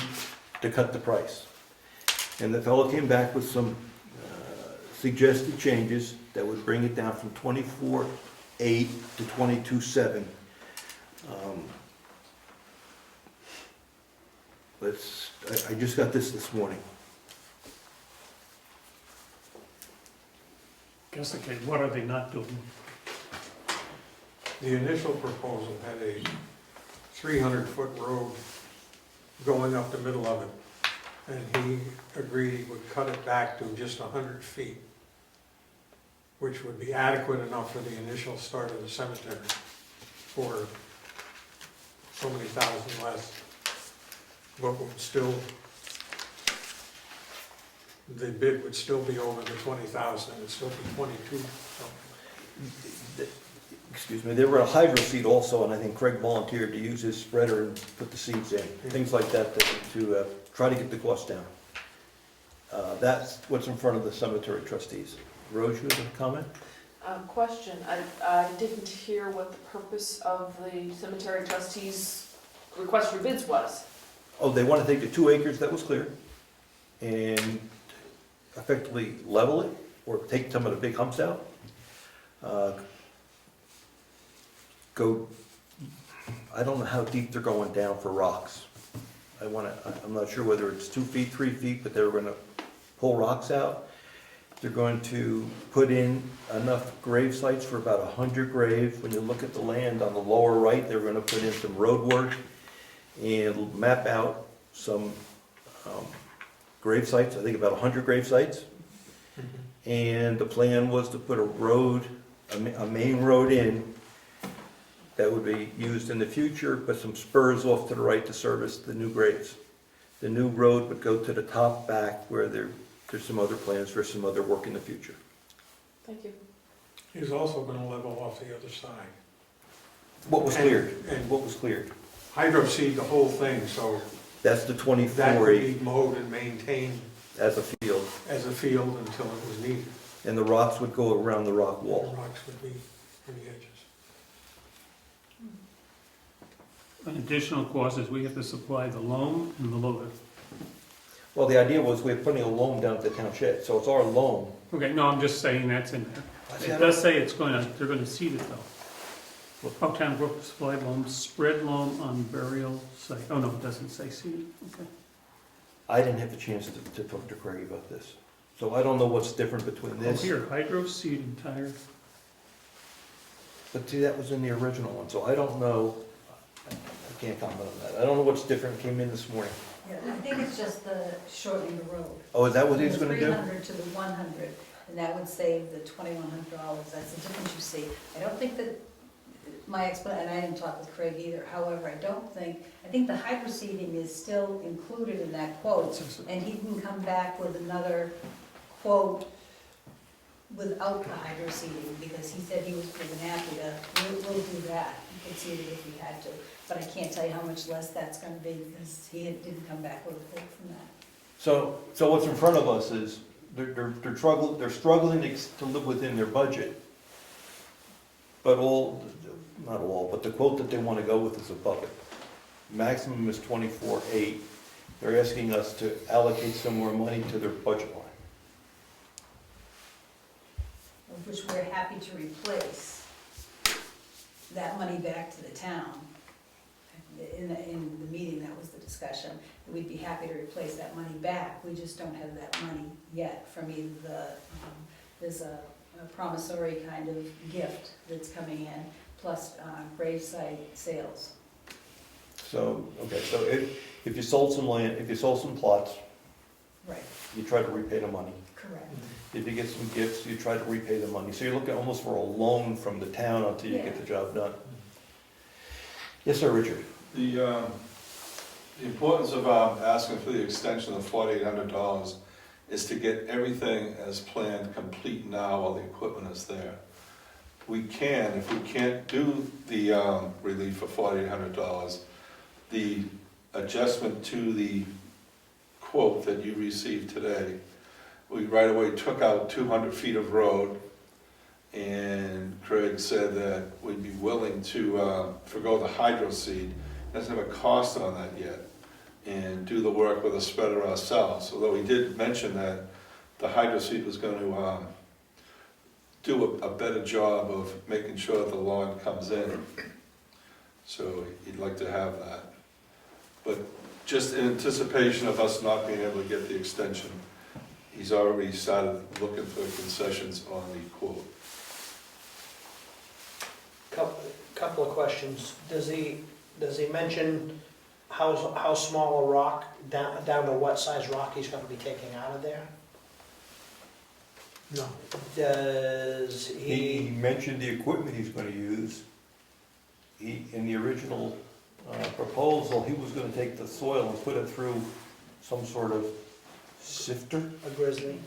to cut the price? And the fellow came back with some suggested changes that would bring it down from 24.8 to 22.7. I just got this morning. Guess, okay, what are they not doing? The initial proposal had a 300-foot road going up the middle of it. And he agreed he would cut it back to just 100 feet, which would be adequate enough for the initial start of the cemetery for so many thousand less. But would still, the bid would still be over the 20,000, it would still be 22 something. Excuse me, there were a hydro seed also, and I think Craig volunteered to use his spreader and put the seeds in, things like that to try to get the cost down. That's what's in front of the cemetery trustees. Rose, you have a comment? Question, I didn't hear what the purpose of the cemetery trustees' request for bids was. Oh, they want to take the 2 acres that was clear and effectively level it, or take some of the big humps out. I don't know how deep they're going down for rocks. I'm not sure whether it's 2 feet, 3 feet, but they're gonna pull rocks out. They're going to put in enough grave sites for about 100 graves. When you look at the land on the lower right, they're gonna put in some road work and map out some grave sites, I think about 100 grave sites. And the plan was to put a road, a main road in that would be used in the future, but some spurs off to the right to service the new graves. The new road would go to the top back where there's some other plans for some other work in the future. Thank you. He's also gonna level off the other side. What was cleared? And What was cleared? hydro seed the whole thing, so That's the that 24 could be mowed and maintained as a field. as a field until it was needed. And the rocks would go around the rock The wall. rocks would be on the edges. An additional cost is we have to supply the loam and the loader. Well, the idea was we're putting a loam down at the town shed, so it's our loam. Okay, no, I'm just saying that's in there. It does say they're gonna seed it though. Uptown Brook supplied loam, spread loam on burial site. Oh, no, it doesn't say seed, okay. I didn't have the chance to talk to Craig about this. So I don't know what's different between Oh, this. here, hydro seed entire, But see, that was in the original one, so I don't know. I can't comment on that. I don't know what's different, came in this morning. Yeah, I think it's just the shortening the road. Oh, is that what he's gonna The do? 300 to the 100, and that would save the $2,100. That's the difference you see. I don't think that, my explanation, and I didn't talk with Craig either, however, I think the hydro seeding is still included in that quote, and he can come back with another quote without the hydro seeding, because he said he was more than happy to, we'll do that. He could seed it if he had to, but I can't tell you how much less that's gonna be, because he didn't come back with a quote from that. So what's in front of us is, they're struggling to live within their budget. But not all, but the quote that they want to go with is above it. Maximum is 24.8. They're asking us to allocate some more money to their budget line. Which we're happy to replace that money back to the town. In the meeting, that was the discussion, that we'd be happy to replace that money back. We just don't have that money yet from either there's a promissory kind of gift that's coming in, plus gravesite sales. So, okay, so if you sold some land, if you sold some plots, Right, you try to repay the money. correct. If you get some gifts, you try to repay the money. So you're looking almost for a loan from the town until you get the job done. Yes, sir, Richard. The importance of asking for the extension of $4,800 is to get everything as planned complete now while the equipment is there. If we can't do the relief for $4,800, the adjustment to the quote that you received today, we right away took out 200 feet of road And Craig said that we'd be willing to forgo the hydro seed, doesn't have a cost on that yet, and do the work with a spreader ourselves, although he did mention that the hydro seed was going to do a better job of making sure the lawn comes in. So he'd like to have that. But just in anticipation of us not being able to get the extension, he's already started looking for concessions on the quote. Couple of questions. Does he mention how small a rock, down to what size rock he's gonna be taking out of there? No. Does He he, mentioned the equipment he's gonna use. In the original proposal, he was gonna take the soil and put it through some sort of sifter. a grizzly?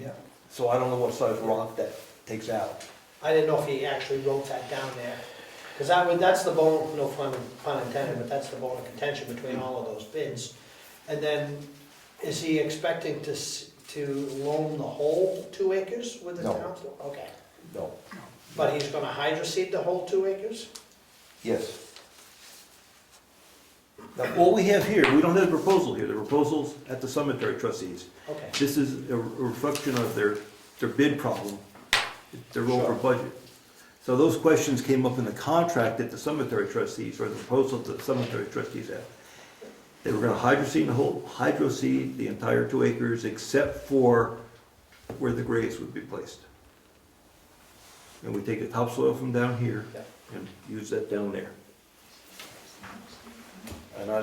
Yeah. So I don't know what size rock that takes out. I didn't know if he actually wrote that down there. Because that's the bone, no pun intended, but that's the bone of contention between all of those bids. And then, is he expecting to loan the whole 2 acres with the No. town? Okay. No. But he's gonna hydroseed the whole 2 acres? Yes. Now, all we have here, we don't have a proposal here, the proposal's at the cemetery trustees. Okay. This is a reflection of their bid problem, their over budget. So those questions came up in the contract that the cemetery trustees, or the proposal that the cemetery trustees had. They were gonna hydroseed the entire 2 acres except for where the graves would be placed. And we take the topsoil from down here and use that down there. And I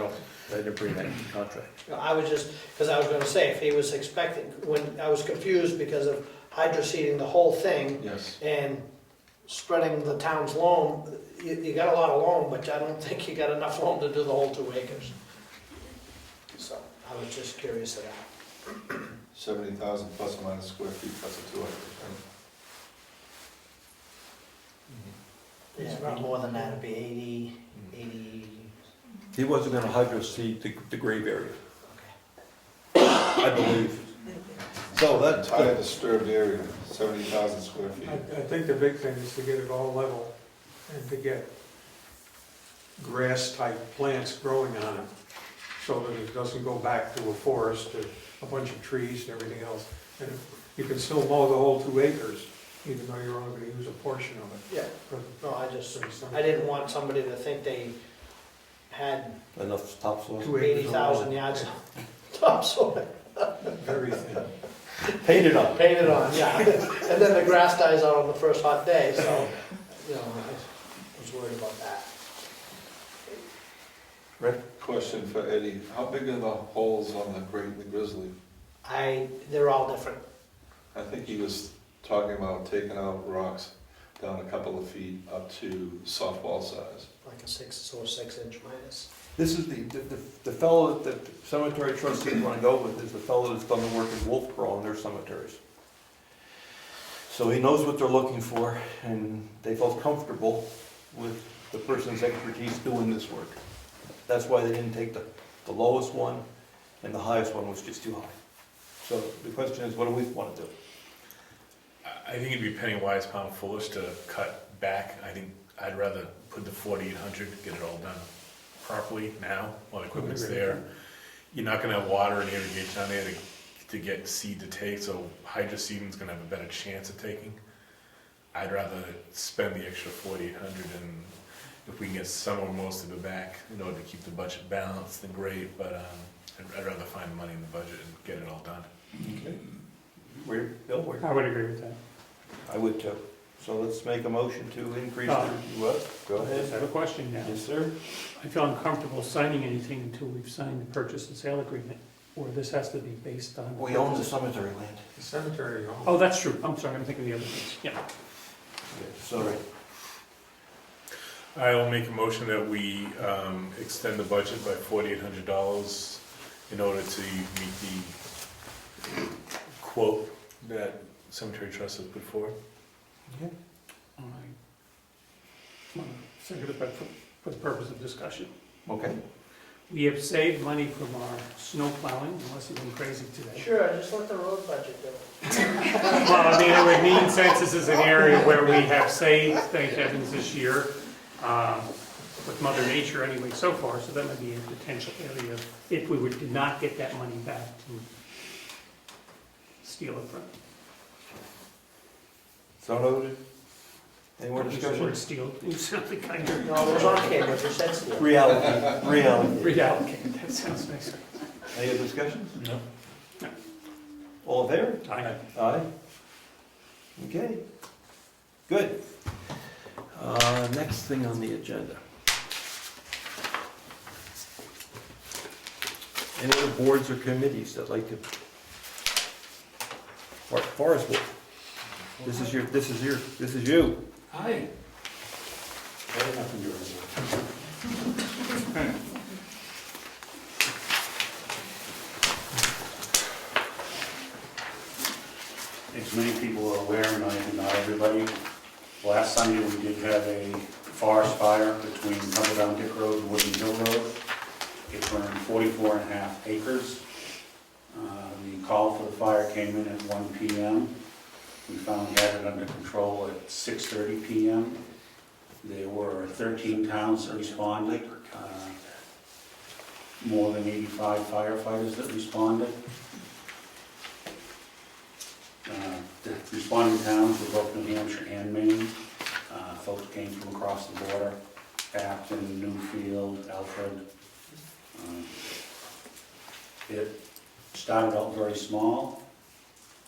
didn't bring that into the contract. I was just, because I was gonna say, if he was expecting, when, I was confused because of hydroseeding the whole thing Yes. and spreading the town's loan, you got a lot of loan, but I don't think you got enough loan to do the whole 2 acres. So, I was just curious of that. 70,000 plus or minus square feet plus a 2 acres, Yeah, it'd be more than that, it'd be 80. He wasn't gonna hydroseed the grave area. I believe. So right? that's, Entire disturbed area, 70,000 square feet. I think the big thing is to get it all level and to get grass-type plants growing on it so that it doesn't go back to a forest or a bunch of trees and everything else. And you can still mow the whole 2 acres, even though you're only gonna use a portion of it. Yeah, no, I didn't want somebody to think they had enough topsoil. 2 acres 80,000 alone. yards of topsoil. Very thin. Painted on. Painted on, yeah. And then the grass dies out on the first hot day, so, you know, I was worried about that. Rick? Question for Eddie, how big are the holes on the Great and the Grizzly? They're all different. I think he was talking about taking out rocks down a couple of feet up to softball size. Like a 6 inch minus. This is the fellow that the cemetery trustees want to go with is the fellow that's done the work in Wolfboro on their cemeteries. So he knows what they're looking for, and they felt comfortable with the person's expertise doing this work. That's why they didn't take the lowest one, and the highest one was just too high. So the question is, what do we want to do? I think it'd be penny wise, pound foolish to cut back. I think I'd rather put the 4,800, get it all done properly now while the equipment's there. You're not gonna have water and irrigation on there to get seed to take, so hydroseeding's gonna have a better chance of taking. I'd rather spend the extra 4,800, and if we can get some or most of it back in order to keep the budget balanced, then great, but I'd rather find the money in the budget and get it all done. Okay. Bill, where? I would agree with that. I would too. So let's make a motion to increase Uh, what? Go I just ahead. have a question now. Yes, sir. I feel uncomfortable signing anything until we've signed the purchase and sale agreement, or this has to be based on. We own the cemetery land. The cemetery, Oh, that's true. I'm sorry, I'm thinking of the other things. Yeah. Sorry. I will make a motion that we extend the budget by $4,800 in order to meet the quote that Cemetery Trust has put forward. Okay. All right. Second it for the purpose of discussion. Okay. We have saved money from our snow plowing, unless you went crazy today. Sure, just let the road budget do it. Well, I mean, it would mean since this is an area where we have saved, thank heavens, this year, with Mother Nature anyway so far, so that might be a potential area if we did not get that money back to steal it from. So noted. Any more Use the word discussion? steal, you sound like kind of No, it was on camera, just said steal. Reality, reality. reallocate, that sounds nicer. Any other discussions? No. No. All in favor? Aye. Aye. Okay, good. Next thing on the agenda. Any other boards or committees that like to? Forest Board. This is you. Hi. I have nothing to report. As many people are aware, not everybody, last Sunday we did have a forest fire between Tumbledown Dick Road and Wooden Hill Road. It burned 44.5 acres. The call for the fire came in at 1 p.m. We found we had it under control at 6:30 p.m. There were 13 towns that responded, more than 85 firefighters that responded. The responding towns were both New Hampshire and Maine. Folks came from across the border, Acton, Newfield, Alfred. It started out very small.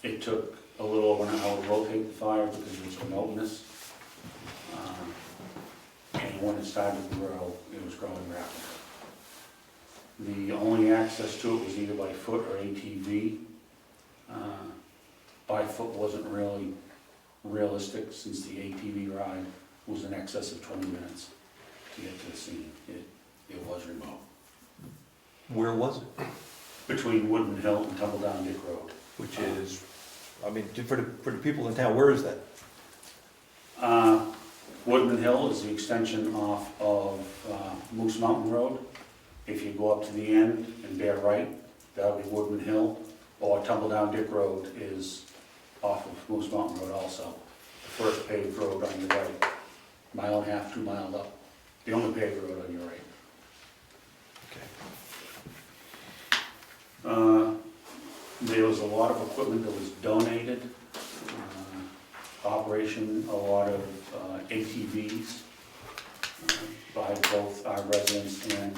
It took a little over an hour to rotate the fire because it was monotonous. And when it started to grow, it was growing rapidly. The only access to it was either by foot or ATV. By foot wasn't really realistic since the ATV ride was in excess of 20 minutes to get to the scene. It was remote. Where was it? Between Wooden Hill and Tumbledown Dick Road. Which is, I mean, for the people in town, where is that? Woodman Hill is the extension off of Moose Mountain Road. If you go up to the end and bear right, that'll be Woodman Hill. Or Tumbledown Dick Road is off of Moose Mountain Road also. The first paved road on your right, 1.5 miles, 2 miles up. The only paved road on your right. There was a lot of equipment that was donated. Operation, a lot of ATVs by both our residents and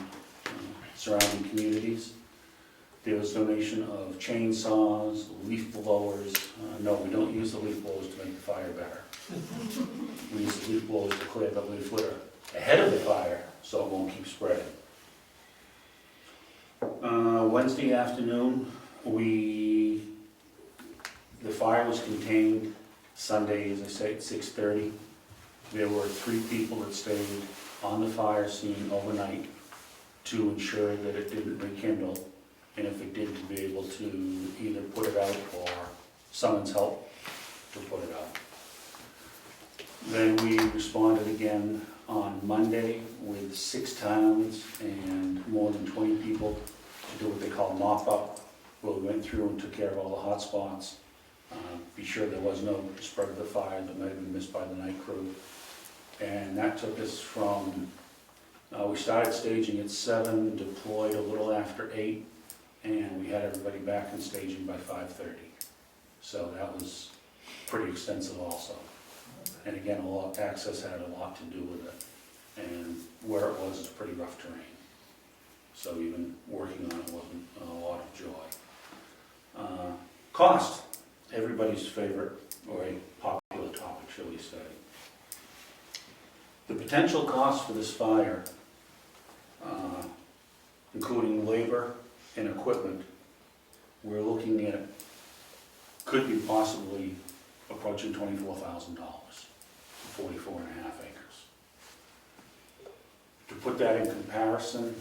surrounding communities. There was donation of chainsaws, leaf blowers. No, we don't use the leaf blowers to make the fire better. We use the leaf blowers to clear the leaf litter ahead of the fire so it won't keep spreading. Wednesday afternoon, the fire was contained. Sunday, as I say, at 6:30. There were 3 people that stayed on the fire scene overnight to ensure that it didn't rekindle, and if it did, to be able to either put it out or summons help to put it out. Then we responded again on Monday with 6 towns and more than 20 people to do what they call mop-up, where we went through and took care of all the hot spots. Be sure there was no spread of the fire that might have been missed by the night crew. And that took us from, we started staging at 7, deployed a little after 8, and we had everybody back in staging by 5:30. So that was pretty extensive also. And again, access had a lot to do with it. And where it was pretty rough terrain. So even working on it wasn't a lot of joy. Cost. Everybody's favorite, or a popular topic, shall we say. The potential cost for this fire, including labor and equipment, we're looking at, could be possibly approaching $24,000 for 44.5 acres. To put that in comparison,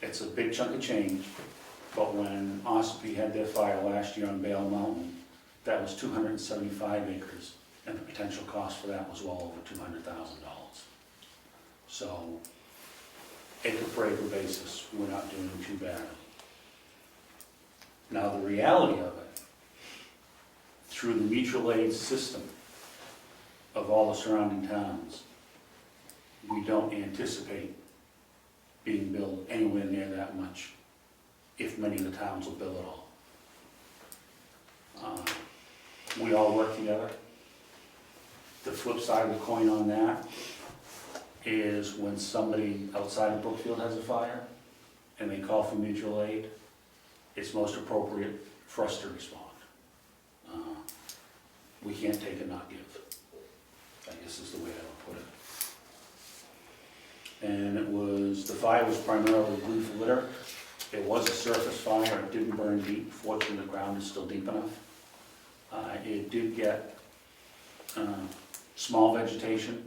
it's a big chunk of change. But when Ossipee had their fire last year on Bale Mountain, that was 275 acres, and the potential cost for that was well over $200,000. So acre per acre basis, we're not doing too bad. Now, the reality of it, through the mutual aid system of all the surrounding towns, we don't anticipate being billed anywhere near that much, if many of the towns will bill at all. We all work together. The flip side of the coin on that is when somebody outside of Brookfield has a fire and they call for mutual aid, it's most appropriate for us to respond. We can't take and not give, I guess is the way I would put it. And the fire was primarily leaf litter. It was a surface fire, it didn't burn deep. Fortunately, the ground is still deep enough. It did get small vegetation.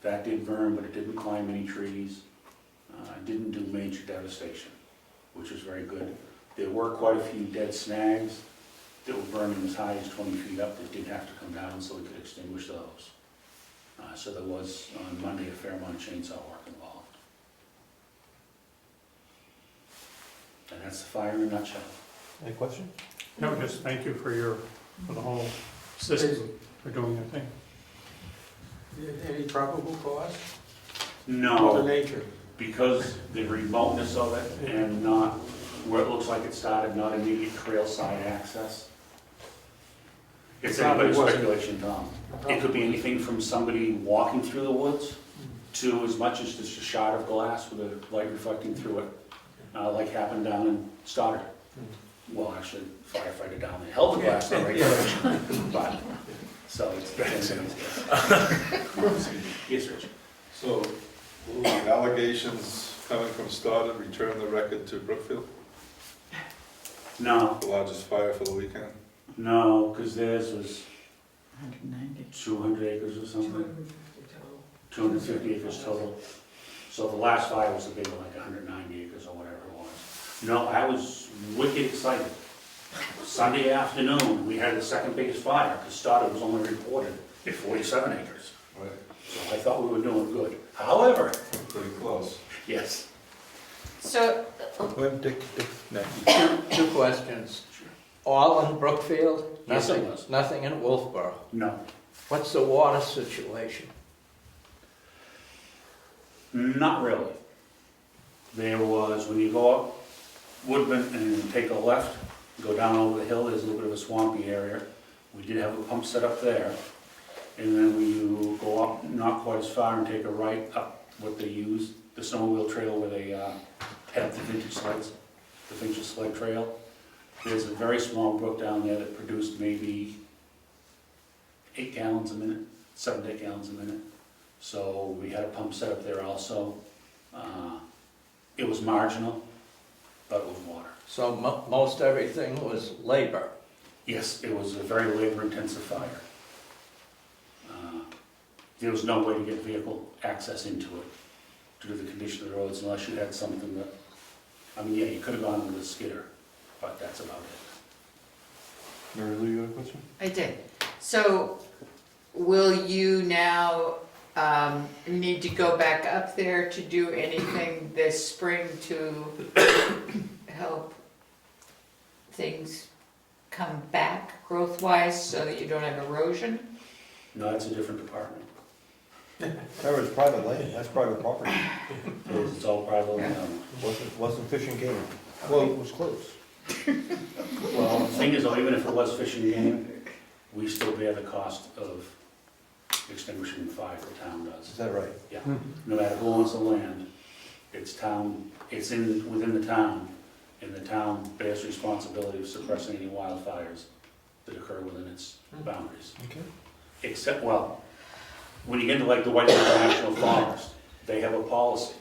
That did burn, but it didn't climb any trees. It didn't do major devastation, which was very good. There were quite a few dead snags that were burning as high as 20 feet up that did have to come down so we could extinguish those. So there was, on Monday, a fair amount of chainsaw work involved. And that's the fire in a nutshell. Any questions? No, just thank you for the whole system, for doing your thing. Any probable cause? No. Mother Nature. Because the remoteness of it and not where it looks like it started, not immediate trail side access. It's anybody's speculation, Tom. It could be anything from somebody walking through the woods to as much as just a shard of glass with a light reflecting through it, like happened down in Stoddard. Well, actually, firefighter down there held the glass in the right direction, but, so it's. Yes, Rich. So, will the allegations coming from Stoddard return the record to Brookfield? No, The largest fire for the weekend? no, because theirs was 190. 200 acres or something. 250 acres total. So the last fire was the big one, like 190 acres or whatever it was. No, I was wicked excited. Sunday afternoon, we had the second biggest fire, because Stoddard was only reported at 47 acres. Right. So I thought we were doing good. However, Pretty close. yes. So, Dick, next. Two questions. All in Brookfield? Yes, it Nothing- was. Nothing in Wolfboro? No, What's the water situation? not really. There was, when you go up Woodman and take a left, go down over the hill, there's a little bit of a swampy area. We did have a pump set up there. And then when you go up, not quite as far, and take a right up what they use, the snowmobile trail where they have the vintage sleds, the vintage sled trail. There's a very small brook down there that produced maybe 8 gallons a minute, 7 to 8 gallons a minute. So we had a pump set up there also. It was marginal, but it was water. So most everything was labor. Yes, it was a very labor-intensive fire. There was no way to get vehicle access into it due to the condition of the roads unless you had something that, I mean, yeah, you could have gone with a skidder, but that's about it. Mary Lou, you have a question? I did. So, will you now need to go back up there to do anything this spring to help things come back growth-wise so that you don't have erosion? No, that's a different department. That was private land, that's private property. It's all private land. Wasn't fishing game. Well, it was close. Well, the thing is, though, even if it was fishing game, we still bear the cost of extinguishing the fire, the town Is does. that right? Yeah, no matter who owns the land, it's within the town, and the town bears responsibility of suppressing any wildfires that occur within its boundaries. Okay. Except, well, when you get into like the Wentworth National Forest, they have a policy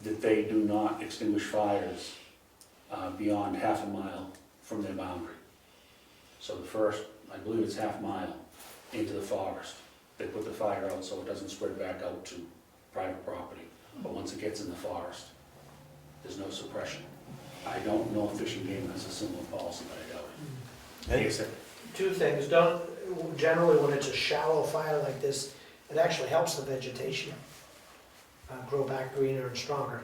that they do not extinguish fires beyond half a mile from their boundary. So the first, I believe it's half mile into the forest, they put the fire out so it doesn't spread back out to private property. But once it gets in the forest, there's no suppression. I don't know if Fish and Game has a similar policy, but I doubt it. Yes, sir. Two things, generally when it's a shallow fire like this, it actually helps the vegetation. grow back greener and stronger.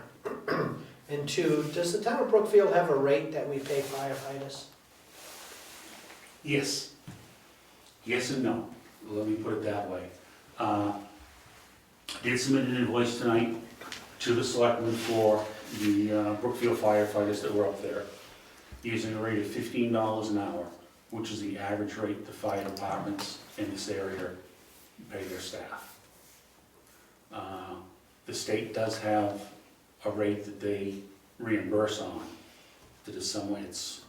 And two, does the town of Brookfield have a rate that we pay firefighters? Yes. Yes and no. Let me put it that way. Did submit an invoice tonight to the selectmen for the Brookfield firefighters that were up there, using a rate of $15 an hour, which is the average rate the fire departments in this area pay their staff. The state does have a rate that they reimburse on, that is somewhere, it's,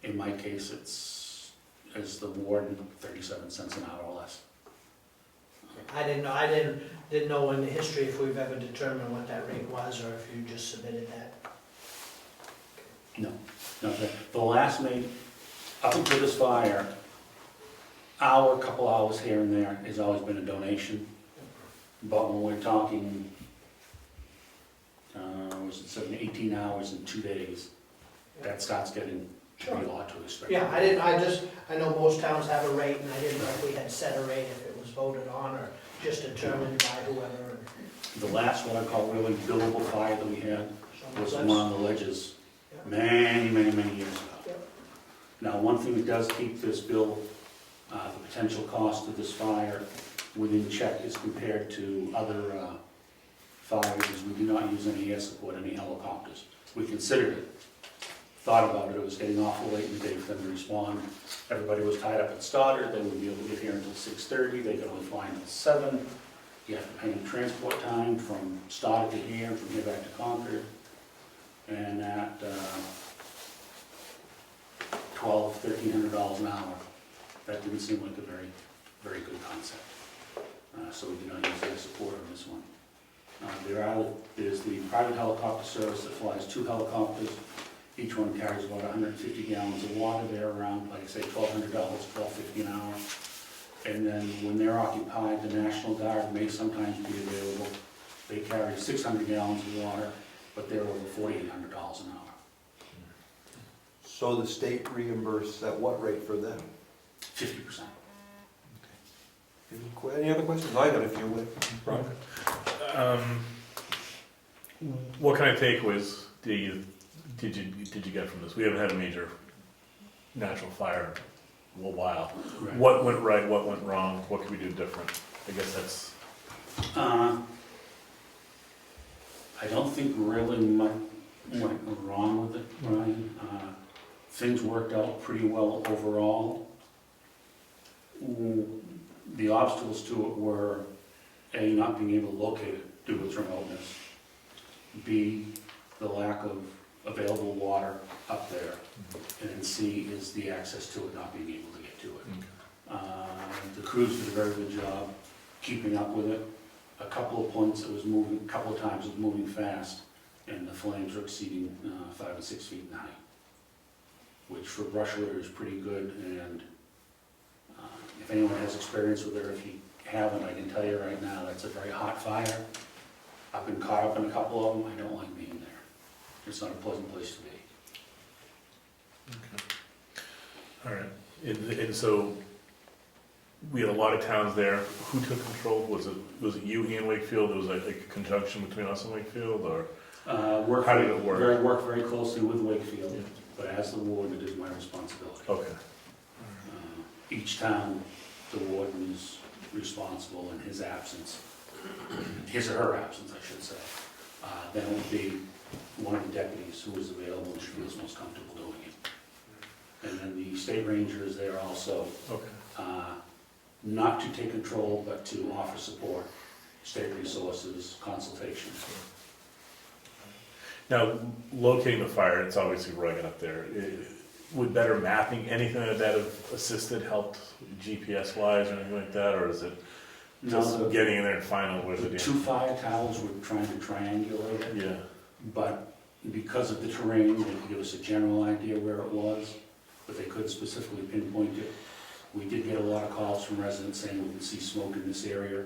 in my case, it's, as the warden, 37 cents an hour or less. I didn't know in the history if we've ever determined what that rate was, or if you just submitted that. No, the last made, up until this fire, couple hours here and there has always been a donation. But when we're talking, was it 18 hours in 2 days, that starts getting to be a lot to expect. Yeah, I know most towns have a rate, and I didn't know if we had set a rate, if it was voted on, or just determined by whoever. The last one I call really billable fire that we had was So one on the ledges many years ago. Yep. Now, one thing that does keep this bill, the potential cost of this fire within check as compared to other fires, is we do not use any air support, any helicopters. We considered it, thought about it, it was getting awful late in the day for them to respond. Everybody was tied up at Stoddard, they wouldn't be able to get here until 6:30, they could only fly until 7. You have to pay them transport time from Stoddard to here, from here back to Concord. And at $1,200–1,300 an hour, that didn't seem like a very good concept. So we did not use air support on this one. There's the private helicopter service that flies 2 helicopters. Each one carries about 150 gallons of water. They're around, like I say, $1,200, $1,250 an hour. And then when they're occupied, the National Guard may sometimes be available. They carry 600 gallons of water, but they're over $4,800 an hour. So the state reimbursed at what rate for them? 50%. Any other questions? I got a few. Brian? What kind of takeaways did you get from this? We haven't had a major natural fire in a while. Right. What went right? What went wrong? What could we do different? I guess that's. I don't think really much went wrong with it, Brian. Things worked out pretty well overall. The obstacles to it were A, not being able to locate it due to its remoteness. B, the lack of available water up there. And then C is the access to it, not being able to get to it. The crews did a very good job keeping up with it. A couple of points it was moving, a couple of times it was moving fast, and the flames were exceeding 5 and 6 feet in height, which for brush litter is pretty good. And if anyone has experience with it, or if you haven't, I can tell you right now, that's a very hot fire. I've been caught up in a couple of them. I don't like being there. It's not a pleasant place to be. Okay. All right. And so we had a lot of towns there. Who took control? Was it you and Wakefield? There was like a conjunction between us and Wakefield, or how did it work? Work very closely with Wakefield, yeah. But as the warden, it is my responsibility. Okay. Each town, the warden is responsible in his absence, his or her absence, I should say. Then it would be one of the deputies who is available and feels most comfortable doing it. And then the state ranger is there also. Okay. Not to take control, but to offer support, state resources, consultation. Now, locating the fire, it's obviously rugged up there. Would better mapping, anything like that have assisted, helped GPS-wise or anything like that, or is it just getting in there and finding where the 2 fire towers were trying to triangulate it. Yeah. But because of the terrain, they could give us a general idea where it was, but they couldn't specifically pinpoint it. We did get a lot of calls from residents saying we can see smoke in this area.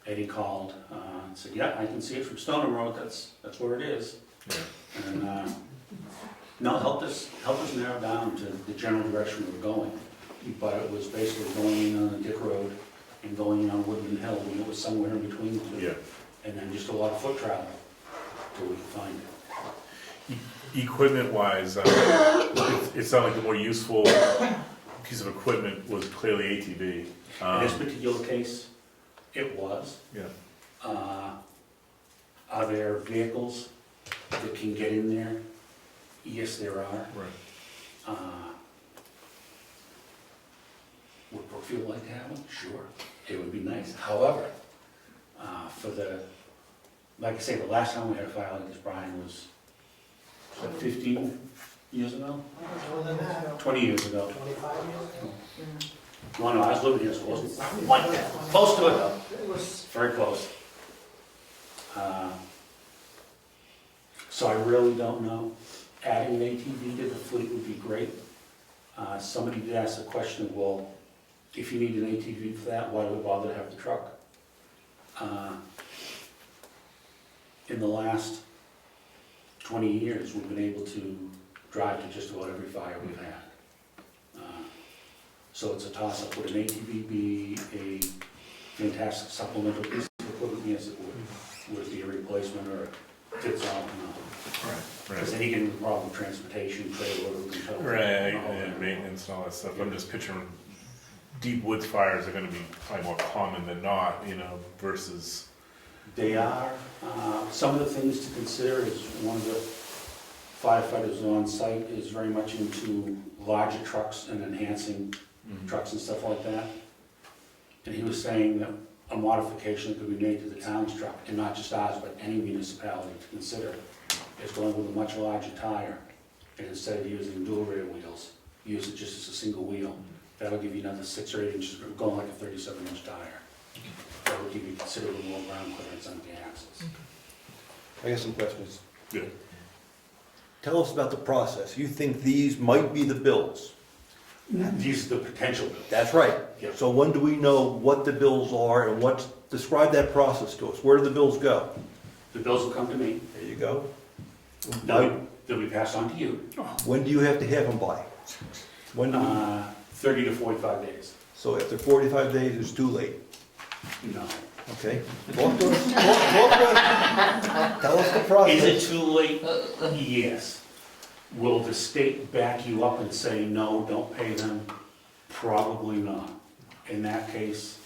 Eddie called and said, yeah, I can see it from Stoneham Road, that's where it is. Yeah. And helped us narrow down to the general direction we were going. But it was basically going in on the Dick Road and going in on Woodman Hill, and it was somewhere in between the two. Yeah. and then just a lot of foot travel till we can find it. Equipment-wise, it sounded like the more useful piece of equipment was clearly ATV. In this particular case, it was. Yeah. Are there vehicles that can get in there? Yes, there are. Right. Would Brookfield like to have one? Sure, it would be nice. However, like I say, the last time we had a fire like this, Brian, was 15 years ago? More than that, 20 years ago. 25 years ago. No, no, I was living here, so it wasn't Like that, close to it though. It was, very close. So I really don't know. Adding an ATV to the fleet would be great. Somebody did ask the question, well, if you need an ATV for that, why do we bother to have the truck? In the last 20 years, we've been able to drive to just about every fire we've had. So it's a toss-up. Would an ATV be a fantastic supplemental piece of equipment? Yes, it would. Would it be a replacement or a fits all? No. Right. Because then you get into the problem of transportation, trailer, control. Right, and maintenance and all that stuff. I'm just picturing deep woods fires are gonna be probably more common than not, versus. They are. Some of the things to consider is one of the firefighters on site is very much into larger trucks and enhancing trucks and stuff like that. And he was saying that a modification that could be made to the town's truck, and not just ours, but any municipality to consider, is going with a much larger tire. And instead of using dual rear wheels, use it just as a single wheel. That'll give you another 6 or 8 inches, going like a 37-inch tire. That would give you considerable more ground clearance on the axles. I got some questions. Good. Tell us about the process. You think these might be the bills? These are the potential bills. That's right. Yep. So when do we know what the bills are and describe that process to us? Where do the bills go? The bills will come to me. There you go. They'll be passed on to you. When do you have to have them by? When do 30 to 45 days. so after 45 days, it's too late? No. Okay. Talk to us. Talk to us. Tell us the process. Is it too late? Yes. Will the state back you up and say, no, don't pay them? Probably not. In that case,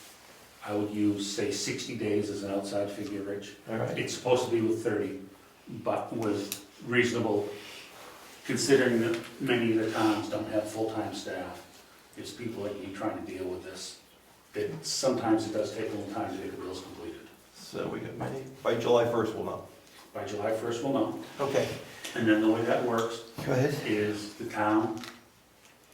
I would use, say, 60 days as an outside figure, Rich. All right. It's supposed to be with 30, but with reasonable, considering that many of the towns don't have full-time staff. It's people like me trying to deal with this. Sometimes it does take a little time to get the bills completed. So we got many. By July 1st, we'll know. By July 1st, we'll know. Okay. And then the way that works Go ahead. is the town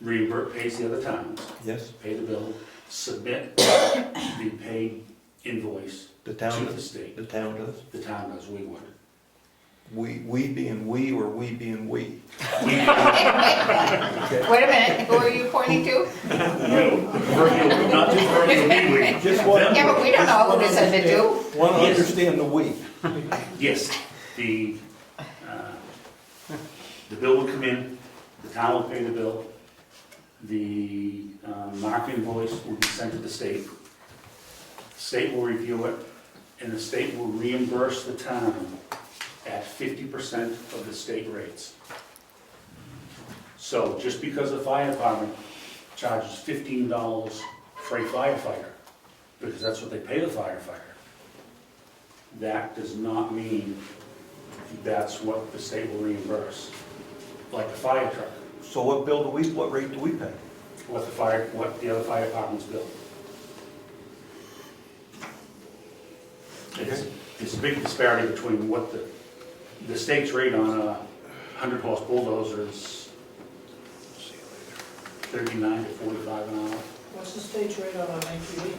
pays the other towns, Yes. pay the bill, submit the paid invoice The to town. the state. The town does. The town does, we would. We being we or we being we. We, Wait a minute, who are you pointing to? proverbial, not just proverbial, we. Just want. Yeah, but we don't know who to send it to. Want to Yes. understand the we. Yes, the bill will come in, the town will pay the bill, the marked invoice will be sent to the state. The state will review it, and the state will reimburse the town at 50% of the state rates. So just because the fire department charges $15 for a firefighter, because that's what they pay the firefighter, that does not mean that's what the state will reimburse, like a fire truck, So what rate do we pay? what the other fire departments bill. It's a big disparity between what the state's rate on a 100-horse bulldozer is 39 to 45 an hour. what's the state's rate on an ATV?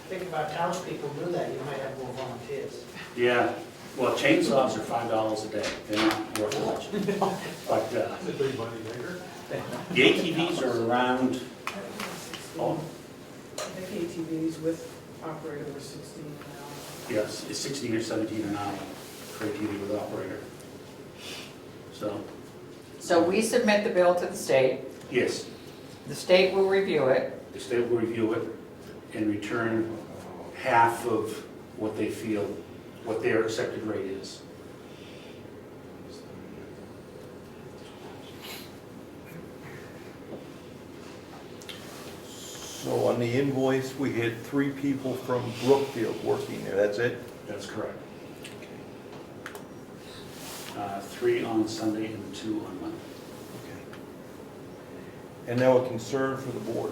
Think about townspeople do that, you might have more volunteers. Yeah, well, chainsaws are $5 a day, they're not worth much. But the ATVs are around, I think ATVs with operator were 16 an hour. yes, it's 16 or 17 an hour for ATV with operator. So we submit the bill to the state, Yes, the state will review it, the state will review it, in return half of what they feel, what their accepted rate is. So on the invoice, we had 3 people from Brookfield working there, that's it? That's correct. 3 on Sunday and 2 on Monday. Okay. And now a concern for the board.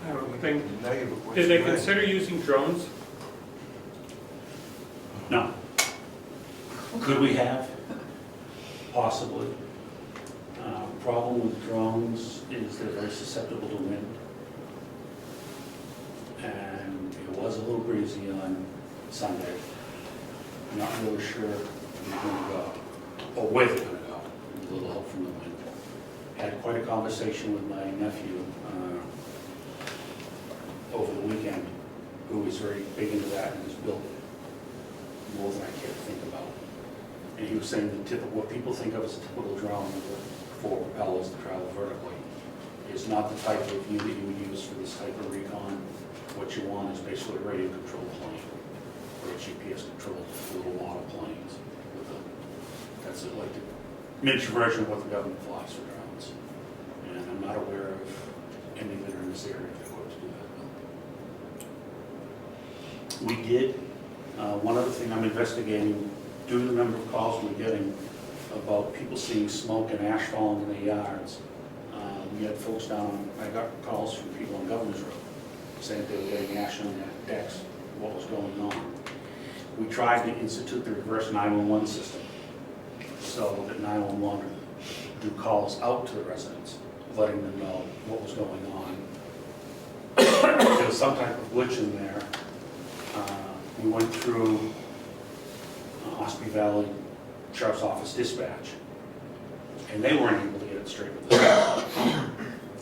I don't think, Negative. did they consider using drones? No. Could we have? Possibly. Problem with drones is they're very susceptible to wind. And it was a little breezy on Sunday. Not really sure where we're going to go, or where they're going to go. A little help from the wind. Had quite a conversation with my nephew over the weekend, who is very big into that and has built more than I care to think about. And he was saying what people think of as a typical drone with the 4 propellers that travel vertically is not the type of unit you would use for this type of recon. What you want is basically a radio control plane or a GPS controlled little model planes. That's like the miniature version of what the government flies for drones. And I'm not aware of any that are in this area that equipped to do that. We did, one other thing I'm investigating, due to the number of calls we're getting about people seeing smoke and ash falling in their yards. We had folks down, I got calls from people on Governor's Road saying they were getting ash on their decks, what was going on. We tried to institute the reverse 911 system so that 911 would do calls out to the residents, letting them know what was going on. There was some type of glitch in there. We went through Ospey Valley Sheriff's Office dispatch, and they weren't able to get it straight with us.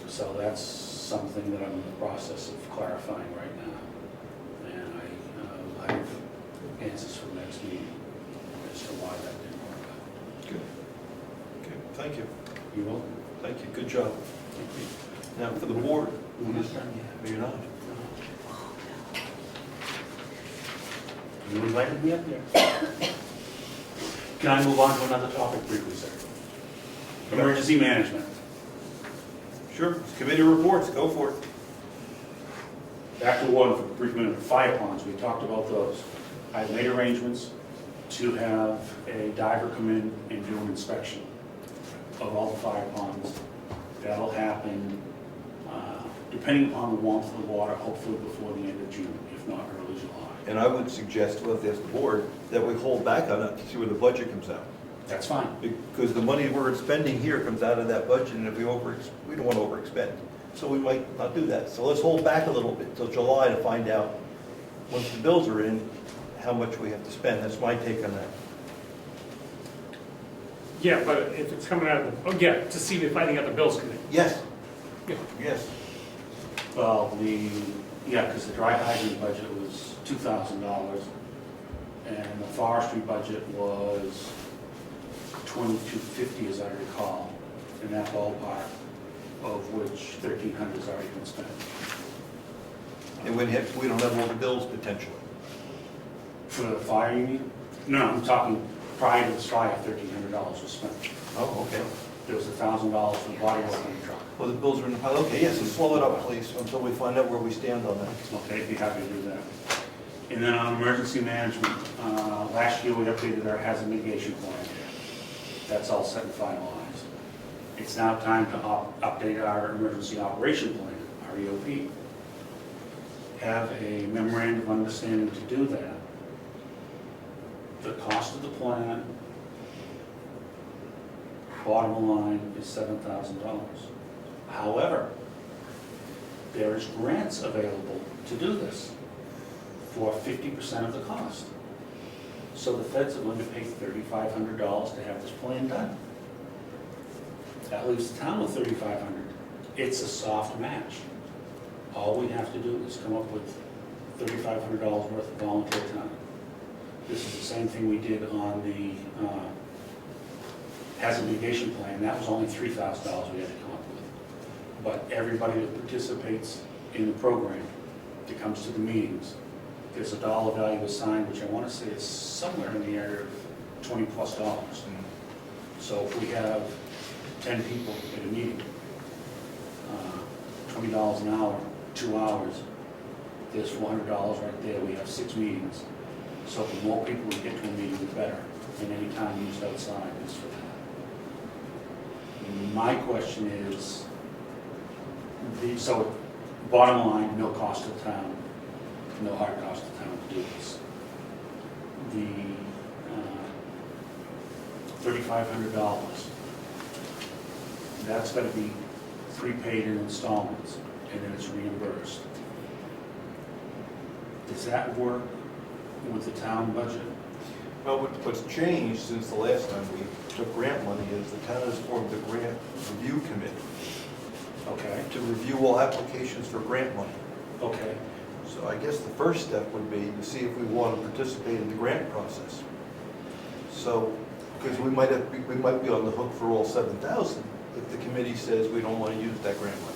So that's something that I'm in the process of clarifying right now. And I have answers for the next meeting as to why that didn't work out. Good. Okay, thank you. You will? Thank you, good job. Thank you. Now, for the board. We're not done yet. You're not? You invited me up there. Can I move on to another topic briefly, sir? Emergency management. Sure, committee reports, go for it. Back to one for a brief minute. Fire ponds, we talked about those. I've made arrangements to have a diver come in and do an inspection of all the fire ponds. That'll happen, depending upon the warmth of the water, hopefully before the end of June, if not early July. And I would suggest, well, if that's the board, that we hold back on it to see where the budget comes out. That's fine. Because the money we're spending here comes out of that budget, and if we don't want to overexpend. So we might not do that. So let's hold back a little bit till July to find out, once the bills are in, how much we have to spend. That's my take on that. Yeah, but if it's coming out of the, oh yeah, to see if finding out the bills come in. Yes. Yeah. Yes. Well, because the dry hydrant budget was $2,000, and the forestry budget was $2,250, as I recall, in that ballpark, of which $1,300 has already been spent. And we don't have all the bills potentially. For the fire, you mean? No, I'm talking prior to this fire, $1,300 was spent. Oh, okay. There was $1,000 for the body work on the truck. Well, the bills are in the pile. Okay, yes, and slow it up, please, until we find out where we stand on that. Okay, be happy to do that. And then on emergency management, last year we updated our hazard mitigation plan. That's all set and finalized. It's now time to update our emergency operation plan, our EOP. Have a memorandum of understanding to do that. The cost of the plan, bottom line, is $7,000. However, there is grants available to do this for 50% of the cost. So the feds are going to pay $3,500 to have this plan done. That leaves the town with $3,500. It's a soft match. All we have to do is come up with $3,500 worth of volunteer time. This is the same thing we did on the hazard mitigation plan. That was only $3,000 we had to come up with. But everybody that participates in the program that comes to the meetings, there's a dollar value assigned, which I want to say is somewhere in the area of $20+. So if we have 10 people at a meeting, $20 an hour, 2 hours, there's $400 right there. We have 6 meetings. So the more people we get to a meeting, the better. And any time used outside is for that. My question is, so bottom line, no cost to the town, no hard cost to the town to do this. The $3,500, that's going to be prepaid in installments, and then it's reimbursed. Does that work with the town budget? Well, what's changed since the last time we took grant money is the town has formed a grant review committee Okay, to review all applications for grant money. okay. So I guess the first step would be to see if we want to participate in the grant process. So, because we might be on the hook for all 7,000 if the committee says we don't want to use that grant money.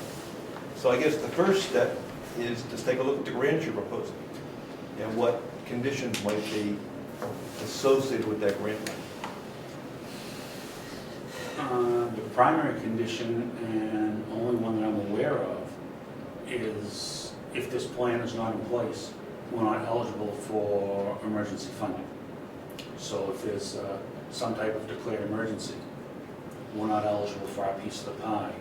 So I guess the first step is to take a look at the grant you're proposing and what conditions might be associated with that grant money. The primary condition, and only one that I'm aware of, is if this plan is not in place, we're not eligible for emergency funding. So if there's some type of declared emergency, we're not eligible for our piece of the pie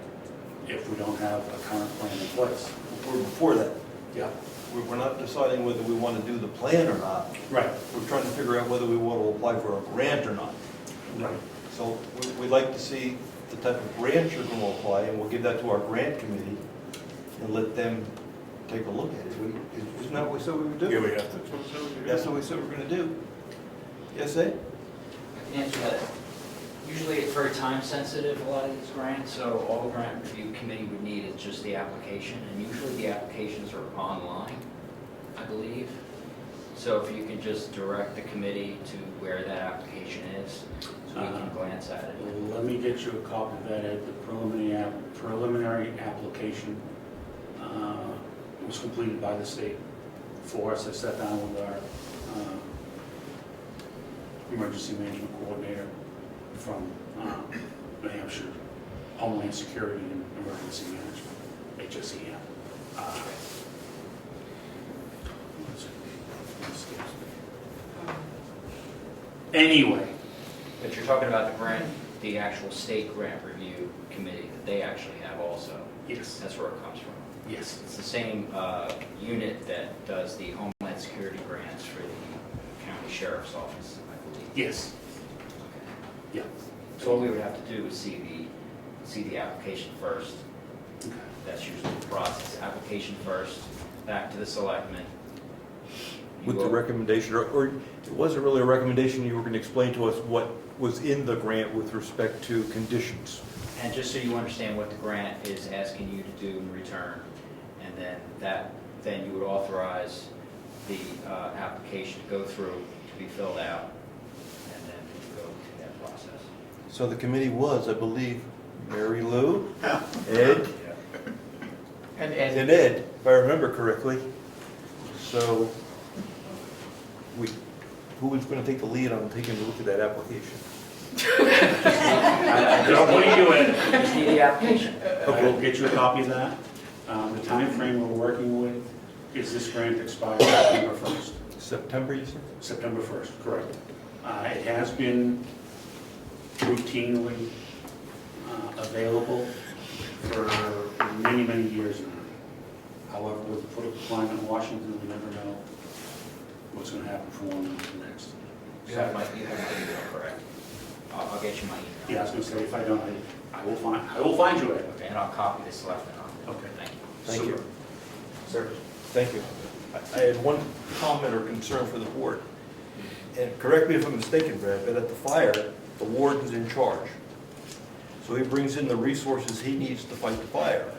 if we don't have a current plan in place. We're before that. Yeah. We're not deciding whether we want to do the plan or not. Right. We're trying to figure out whether we want to apply for a grant or not. Right. So we'd like to see the type of grant you're going to apply, and we'll give that to our grant committee and let them take a look at it. Isn't that what we said we would do? Yeah, we have to. That's what we said we were going to do. Yes, Ed? I can answer that. Usually it's very time sensitive, a lot of these grants, so all the grant review committee would need is just the application, and usually the applications are online, I believe. So if you can just direct the committee to where that application is, so we can glance at it. Let me get you a copy of that, Ed. The preliminary application was completed by the state for us. I sat down with our emergency management coordinator from New Hampshire Homeland Security and Emergency Management, HSEM. Anyway. But you're talking about the grant, the actual state grant review committee that they actually have also. Yes. That's where it comes from. Yes. It's the same unit that does the Homeland Security grants for the county sheriff's office, I believe. Yes. Yeah. So what we would have to do is see the application first. Okay. That's usually the process. Application first, back to the selectmen. With the recommendation, or it wasn't really a recommendation, you were going to explain to us what was in the grant with respect to conditions. And just so you understand what the grant is asking you to do in return, and then you would authorize the application to go through, to be filled out, and then go through that process. So the committee was, I believe, Mary Lou, Ed, and Ed, if I remember correctly. So who was going to take the lead on taking a look at that application? What are you doing? Just need the application. Okay, we'll get you a copy of that. The time frame we're working with is this grant expires September 1st. September, you said? September 1st, correct. It has been routinely available for many, many years now. However, with the political climate in Washington, we never know what's going to happen from one month to the next. You have my email, correct? I'll get you my email. Yeah, I was going to say, if I don't, I will find you, Ed. Okay, and I'll copy the selectmen on it. Okay. Thank you. Thank you. Sir. Thank you. I had one comment or concern for the board. And correct me if I'm mistaken, Brad, but at the fire, the warden's in charge. So he brings in the resources he needs to fight the fire.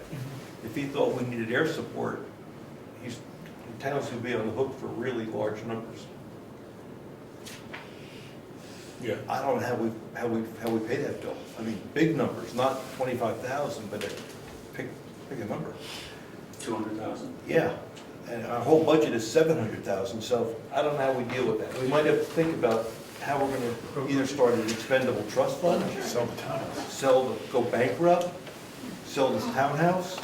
If he thought we needed air support, the towns would be on the hook for really large numbers. Yeah. I don't know how we pay that bill. I mean, big numbers, not 25,000, but pick a number. 200,000. Yeah, and our whole budget is 700,000, so I don't know how we deal with that. We might have to think about how we're gonna either start an expendable trust fund, Sell the townhouse. go bankrupt, sell this townhouse.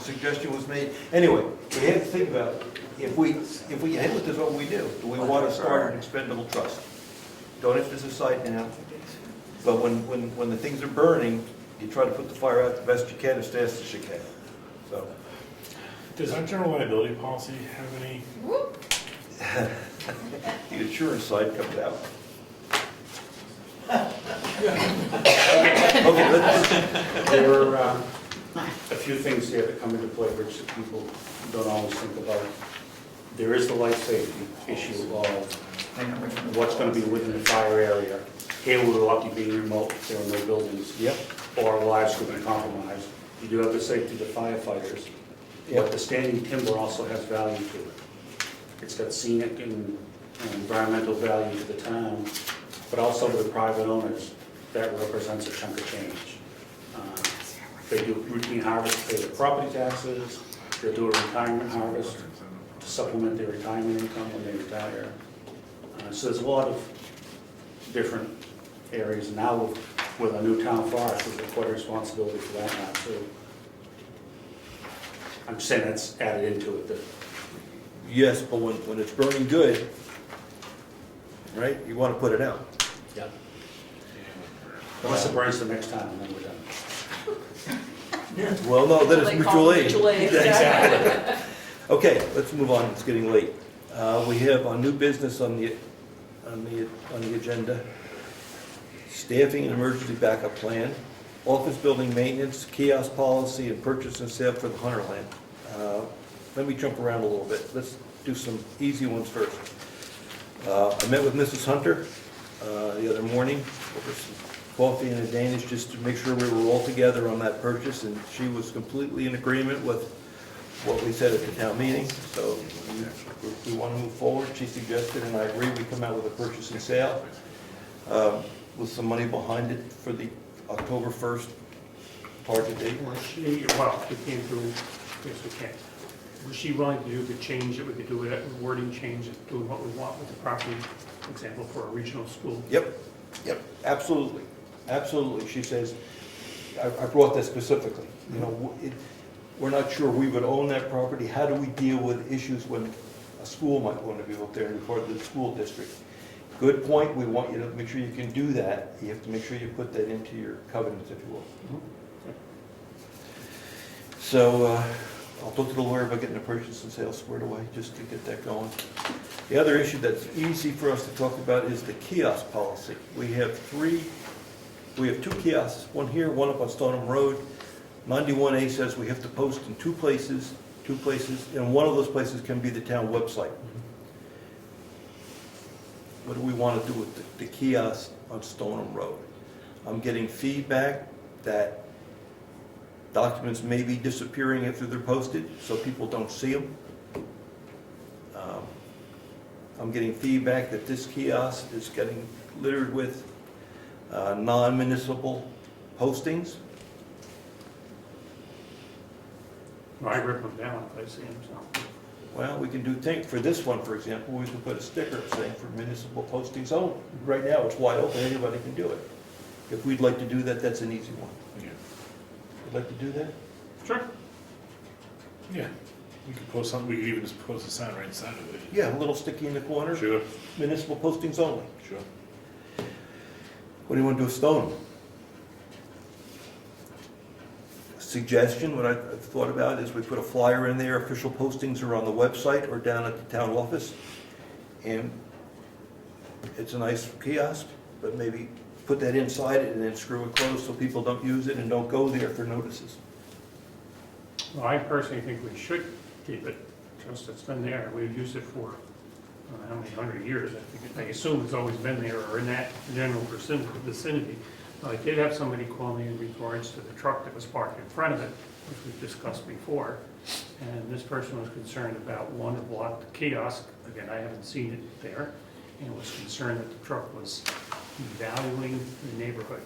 Suggestion was made. Anyway, we have to think about, if we head with this, what we do. Do we want to start an expendable trust? Don't have to decide now. But when the things are burning, you try to put the fire out the best you can, as fast as you can. So, Does our general liability policy have any? the insurance side comes out. Okay, let's, There are a few things here that come into play which people don't always think about. There is the life safety issue of what's going to be within the fire area. Here we're lucky being remote, there are no buildings. Yep. Or our lives could be compromised. You do have the safety of the firefighters. But the standing timber also has value to it. It's got scenic and environmental value to the town, but also to the private owners. That represents a chunk of change. They do routine harvest to pay their property taxes. They do a retirement harvest to supplement their retirement income when they retire. So there's a lot of different areas. Now with a new town forest, there's quite a responsibility for that now too. I'm just saying that's added into it. That yes, but when it's burning good, right, you want to put it out. Yeah. Unless it burns the next time, and then we're done. Well, no, then it's They call mutual it aid. mutual aid. Exactly. Okay, let's move on, it's getting late. We have a new business on the agenda. Staffing and emergency backup plan, office building maintenance, kiosk policy, and purchase and sale for the Hunterland. Let me jump around a little bit. Let's do some easy ones first. I met with Mrs. Hunter the other morning over some coffee and a Danish just to make sure we were all together on that purchase, and she was completely in agreement with what we said at the town meeting. So we want to move forward. She suggested, and I agree, we come out with a purchase and sale with some money behind it for the October 1st target date. Was she, well, we came through, yes, we can. Was she willing to do the change that we could do, that wording change, of doing what we want with the property, for example, for a regional school? Yep, absolutely, absolutely. She says, I brought that specifically. You know, we're not sure we would own that property. How do we deal with issues when a school might want to be built there and be part of the school district? Good point. We want you to make sure you can do that. You have to make sure you put that into your covenants, if you will. So I'll talk to the lawyer about getting the purchase and sale squared away, just to get that going. The other issue that's easy for us to talk about is the kiosk policy. We have two kiosks, one here, one up on Stoneham Road. 91A says we have to post in two places, and one of those places can be the town website. What do we want to do with the kiosk on Stoneham Road? I'm getting feedback that documents may be disappearing after they're posted, so people don't see them. I'm getting feedback that this kiosk is getting littered with non-municipal postings. Well, I rip them down if I see them, so. Well, we can do things, for this one, for example, we can put a sticker saying for municipal postings only. Right now, it's wide open, anybody can do it. If we'd like to do that, that's an easy one. Yeah. Would like to do that? Sure. Yeah. We could post something, we could even just post a sign right inside of it. Yeah, a little sticky in the corner. Sure. Municipal postings only. Sure. What do you want to do with Stoneham? Suggestion, what I've thought about is we put a flyer in there, official postings are on the website or down at the town office. And it's a nice kiosk, but maybe put that inside it and then screw it closed so people don't use it and don't go there for notices. Well, I personally think we should keep it, just it's been there. We've used it for, I don't know how many 100 years. I assume it's always been there or in that general vicinity. I did have somebody call me in regards to the truck that was parked in front of it, which we've discussed before. And this person was concerned about one that blocked the kiosk. Again, I haven't seen it there. And was concerned that the truck was devaluing the neighborhood.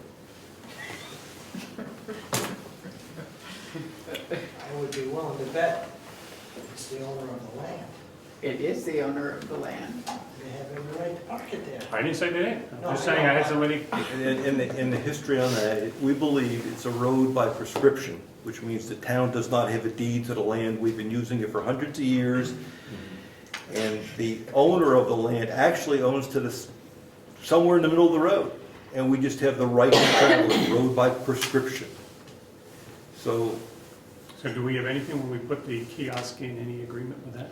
I would be willing to bet It's the owner of the land. It is the owner of the land. They have every right to park it there. I didn't say they didn't. No, I'm just I saying I know. had somebody, In the history on that, we believe it's a road by prescription, which means the town does not have a deed to the land. We've been using it for hundreds of years. And the owner of the land actually owns to this, somewhere in the middle of the road. And we just have the right to travel it, road by prescription. So, so do we have anything when we put the kiosk in, any agreement with that?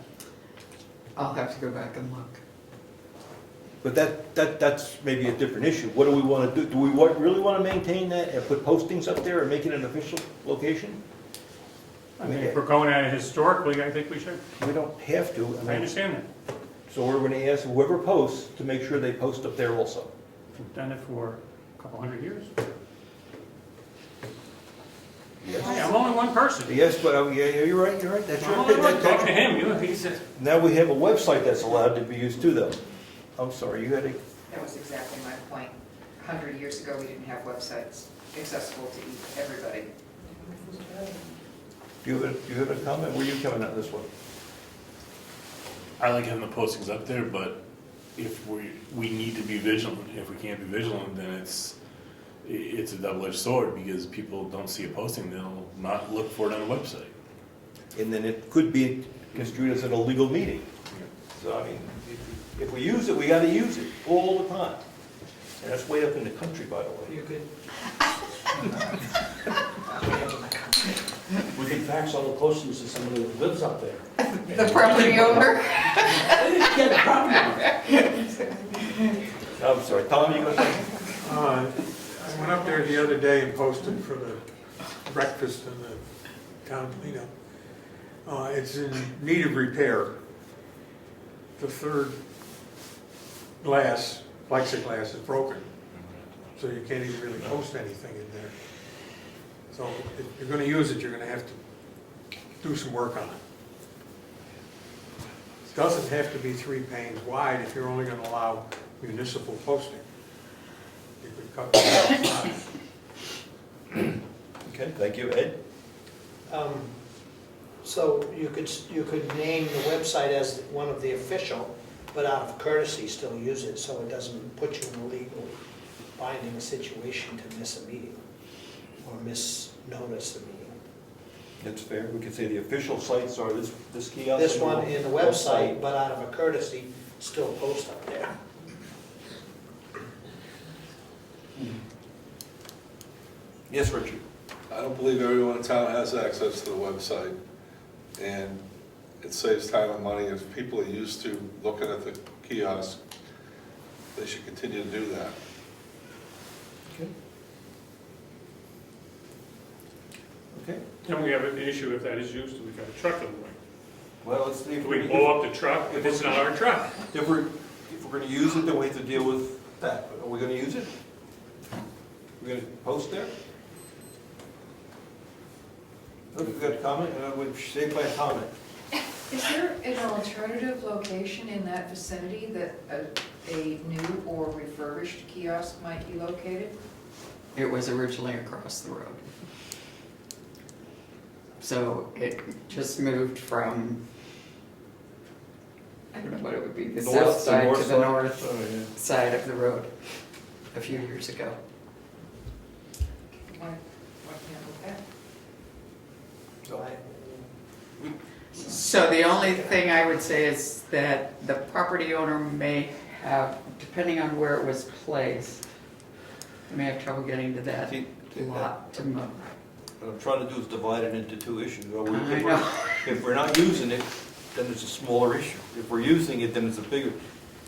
I'll have to go back and look. but that's maybe a different issue. What do we want to do? Do we really want to maintain that and put postings up there and make it an official location? I mean, if we're going at it historically, I think we should. We don't have to. I understand that. So we're going to ask whoever posts to make sure they post up there also. We've done it for a couple hundred years. Yes. Hey, I'm only one person. Yes, but yeah, you're right, that's I'm your only one. opinion. Talk to him, he said. Now we have a website that's allowed to be used too, though. I'm sorry, you had a, That was exactly my point. 100 years ago, we didn't have websites accessible to everybody. do you have a comment? Where are you coming on this one? I like having the postings up there, but if we need to be vigilant. If we can't be vigilant, then it's a double-edged sword, because people don't see a posting, they'll not look for it on a website. And then it could be construed as an illegal meeting. So, I mean, if we use it, we gotta use it all the time. And that's way up in the country, by the way. You could, We can fax all the postings to somebody that lives up there. The property owner? Yeah, the property owner. I'm sorry, Tom, you gonna say? I went up there the other day and posted for the breakfast in the town cleanup. It's in need of repair. The third glass, plexiglass is broken, so you can't even really post anything in there. So if you're gonna use it, you're gonna have to do some work on it. It doesn't have to be 3 panes wide if you're only gonna allow municipal posting. You could cut it out. Okay, thank you. Ed? so you could name the website as one of the official, but out of courtesy, still use it, so it doesn't put you in a legally binding situation to miss a meeting or misnotice a meeting. That's fair. We could say the official sites are this kiosk. This one in the website, but out of a courtesy, still post up there. Yes, Richard? I don't believe everyone in town has access to the website, and it saves time and money. If people are used to looking at the kiosk, they should continue to do that. Okay. Okay. Then we have an issue if that is used, we've got a truck in the way. Well, let's see. Do we blow up the truck if it's not our truck? If we're gonna use it, then we have to deal with that. Are we gonna use it? We're gonna post there? Look, we've got a comment, we've saved by a comment. Is there an alternative location in that vicinity that a new or refurbished kiosk might be located? It was originally across the road. So it just moved from, I don't know what it would be, the North south to side north to the side? north Oh, yeah. side of the road a few years ago. Why can't we have? So the only thing I would say is that the property owner may have, depending on where it was placed, may have trouble getting to that See, lot to move. What I'm trying to do is divide it into two issues. I know. If we're not using it, then it's a smaller issue. If we're using it, then it's a bigger.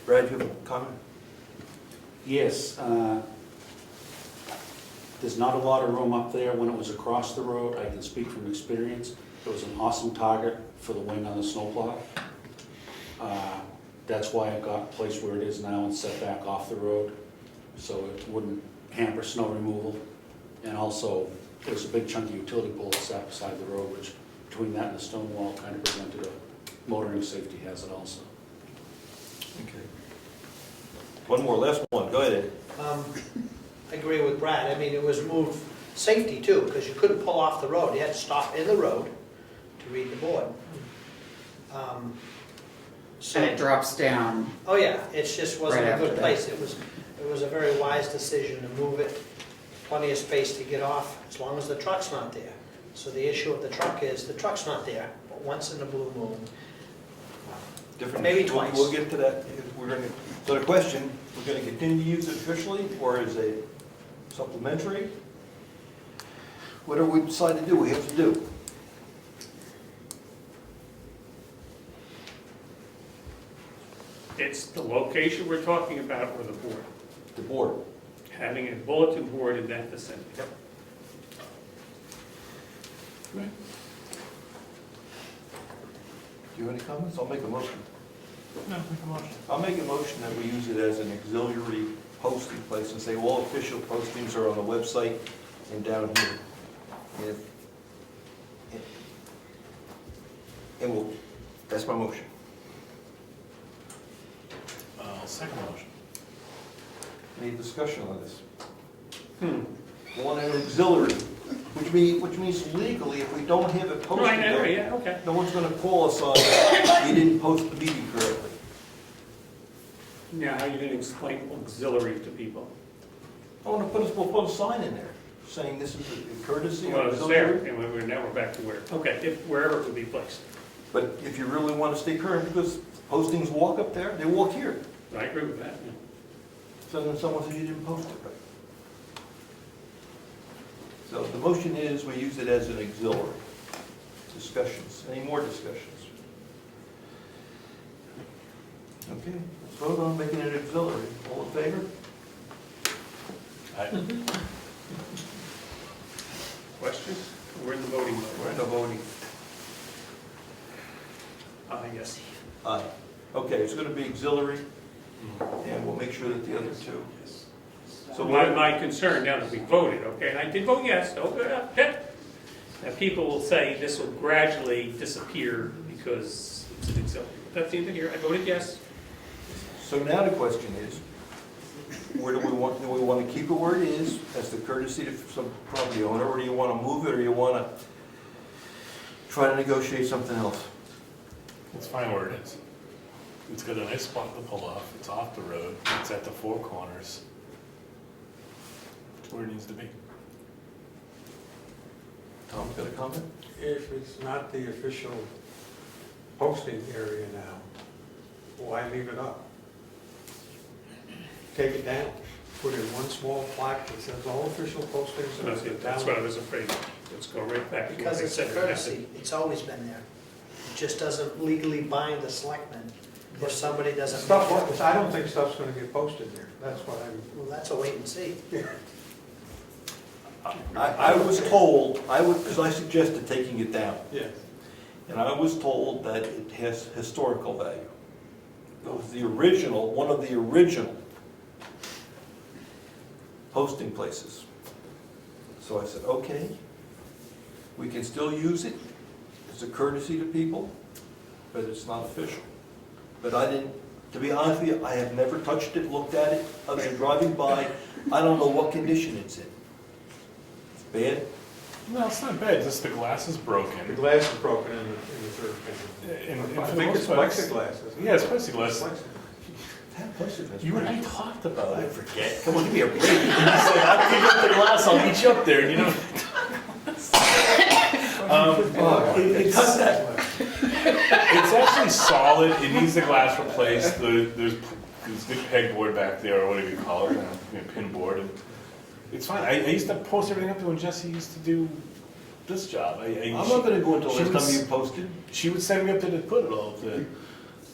Brad, you have a comment? Yes, there's not a lot of room up there. When it was across the road, I can speak from experience. It was an awesome target for the wing on the snowplow. That's why it got placed where it is now and set back off the road, so it wouldn't hamper snow removal. And also, there's a big chunk of utility pole that sat beside the road, which between that and the stone wall kind of presented a motoring safety hazard also. Okay. One more, last one, go ahead, Ed. I agree with Brad. I mean, it was moved safety too, because you couldn't pull off the road. You had to stop in the road to read the board. So, And it drops down. oh yeah, it just wasn't Right a after good that. place. It was a very wise decision to move it, plenty of space to get off, as long as the truck's not there. So the issue of the truck is, the truck's not there, but once in a blue moon. Different. Maybe We'll- twice. We'll get to that. We're gonna, so the question, we're gonna continue to use it officially, or is it supplementary? Whatever we decide to do, we have to do. It's the location we're talking about or the board? The board. Having a bulletin board in that vicinity. Do you have any comments? I'll make a motion. No, make a motion. I'll make a motion that we use it as an auxiliary posting place and say all official postings are on the website and down here. And we'll, that's my motion. Second motion. Any discussion on this? Want an auxiliary, which means legally, if we don't have it posted Right, there, yeah, okay. no one's gonna call us on, you didn't post the meeting correctly. Now, how are you gonna explain auxiliary to people? We'll put a sign in there saying this is a courtesy Well, or it's there, auxiliary. and now we're back to where, okay, wherever it would be placed. But if you really want to stay current, because postings walk up there, they walk here. I agree with that, yeah. So then someone says you didn't post it right. So the motion is we use it as an auxiliary. Discussions, any more discussions? Okay, let's vote on making it auxiliary. All in favor? Questions? We're in the voting mode. We're in the voting. Yes. Aye. Okay, it's going to be auxiliary, and we'll make sure that the other two. So my concern, now that we voted, okay, and I did vote yes, okay, that people will say this will gradually disappear because it's an auxiliary. That's the end of here, I voted yes. So now the question is, where do we want to keep it where it is, as the courtesy to some property owner, or do you want to move it, or you want to try to negotiate something else? It's fine where it is. It's got a nice spot to pull off, it's off the road, it's at the four corners. It's where it needs to be. Tom's got a comment? If it's not the official posting area now, why leave it up? Take it down, put in one small plaque that says all official postings are at the That's town. what I was afraid of. Let's go right back to what Because I it's a said. courtesy, it's always been there. It just doesn't legally bind the selectmen if somebody doesn't. Stuff, I don't think stuff's gonna get posted there, that's what I'm. Well, that's a wait and see. I was told, because I suggested taking it down, Yes. and I was told that it has historical value. It was the original, one of the original posting places. So I said, okay, we can still use it as a courtesy to people, but it's not official. But I didn't, to be honest with you, I have never touched it, looked at it, other than driving by. I don't know what condition it's in. It's bad. No, it's not bad, just the glass is broken. The glass is broken in the third pane. And I for the think most it's part, plexiglass, isn't it? Yeah, it's plexiglass. You and I talked about it. I forget. Come on, give me a break. You said, I'll pick up the glass, I'll meet you up there, you know? Cut that. It's actually solid, it needs the glass replaced, there's good pegboard back there, or whatever you call it, pin board. And it's fine, I used to post everything up there when Jesse used to do this job. I'm not gonna go until next time you posted. She would send me up there to put it all up there.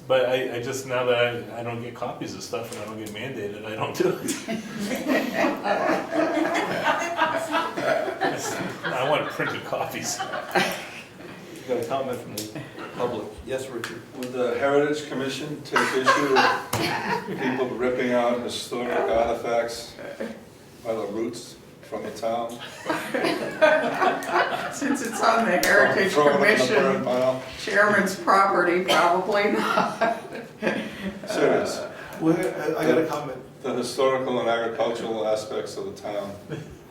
But I just, now that I don't get copies of stuff and I don't get mandated, I don't do it. I want printed copies. You got a comment from the public? Yes, Richard? Would the Heritage Commission take issue with people ripping out historic artifacts by the roots from the town? Since it's on the Heritage Throw it in the burn Commission pile? chairman's property, probably not. Serious. Well, I got a comment. The historical and agricultural aspects of the town,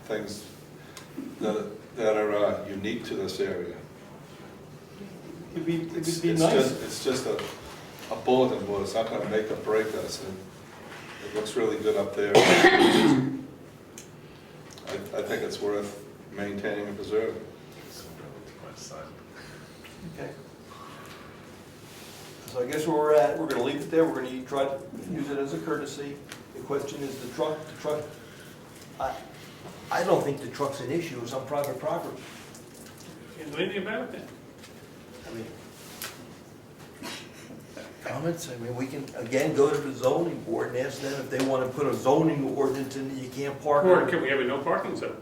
things that are unique to this area. It'd be It's nice. just a bulletin board, it's not gonna make or break us, and it looks really good up there. I think it's worth maintaining and preserving. Okay. So I guess where we're at, we're gonna leave it there, we're gonna try to use it as a courtesy. The question is the truck, I don't think the truck's an issue, it's on private property. Can't do anything about it then. I mean, comments, I mean, we can, again, go to the zoning board and ask them if they wanna put a zoning ordinance in that you can't park. Or can we have a no parking zone?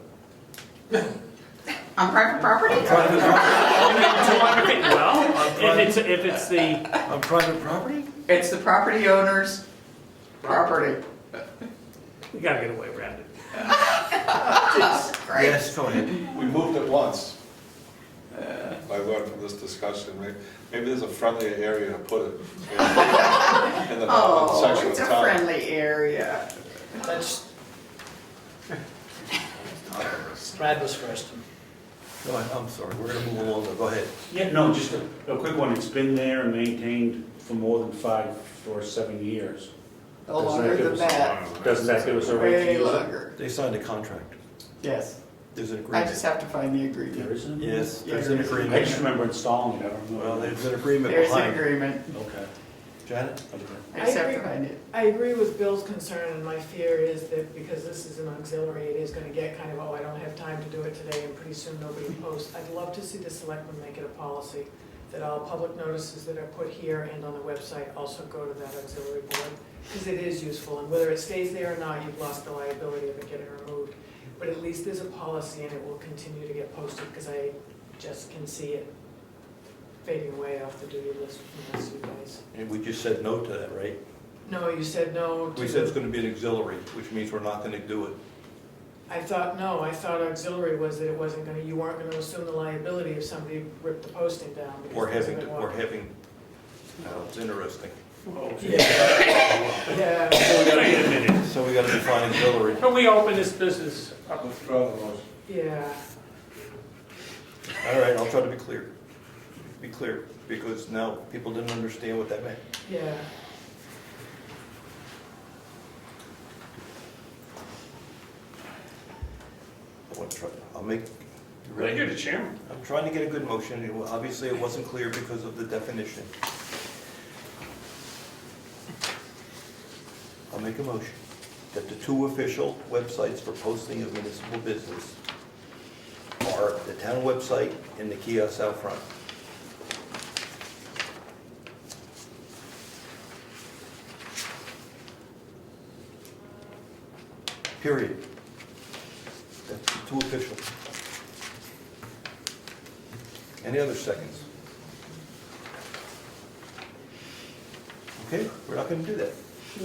On private property? On private property? Well, if it's the, On private property? It's the property owner's property. we gotta get away around it. Yes, go ahead. We moved it once. I learned from this discussion, maybe there's a friendlier area to put it in the Oh, section of it's a town. friendly area. That's. Brad was first. Go ahead, I'm sorry, we're gonna move along, go ahead. Yeah, no, just a quick one. It's been there and maintained for more than 5 or 7 years. No longer than that. Doesn't that give us a right to Way use it? longer. They signed a contract, Yes. there's an I agreement. just have to find the There agreement. isn't? Yes, Yeah, there's an there is. I agreement. just remember installing it, I don't know. Well, there's an agreement There's an behind it. agreement. Okay. Janet? I just have to agree. find it. I agree with Bill's concern, and my fear is that because this is an auxiliary, it is gonna get kind of, oh, I don't have time to do it today, and pretty soon nobody posts. I'd love to see the selectmen make it a policy that all public notices that are put here and on the website also go to that auxiliary board, because it is useful, and whether it stays there or not, you've lost the liability of it getting removed. But at least there's a policy, and it will continue to get posted, because I just can see it fading away off the duty list from us, you guys. And we just said no to that, right? No, you said no to We said it's gonna be an auxiliary, which means we're not gonna do it. I thought auxiliary was that it wasn't gonna, you weren't gonna assume the liability if somebody ripped the posting down. because Or it wasn't having, gonna or work. having, it's interesting. Yeah, So we gotta get a minute. So we gotta define auxiliary. But we open this business up. Withdraw the motion. yeah. All right, I'll try to be clear. Be clear, because now people didn't understand what that meant. Yeah. I want to try, I'll make. Well, you're the chairman. I'm trying to get a good motion. Obviously, it wasn't clear because of the definition. I'll make a motion that the two official websites for posting of municipal business are the town website and the kiosk out front. Period. That's the two official. Any other seconds? Okay, we're not gonna do that.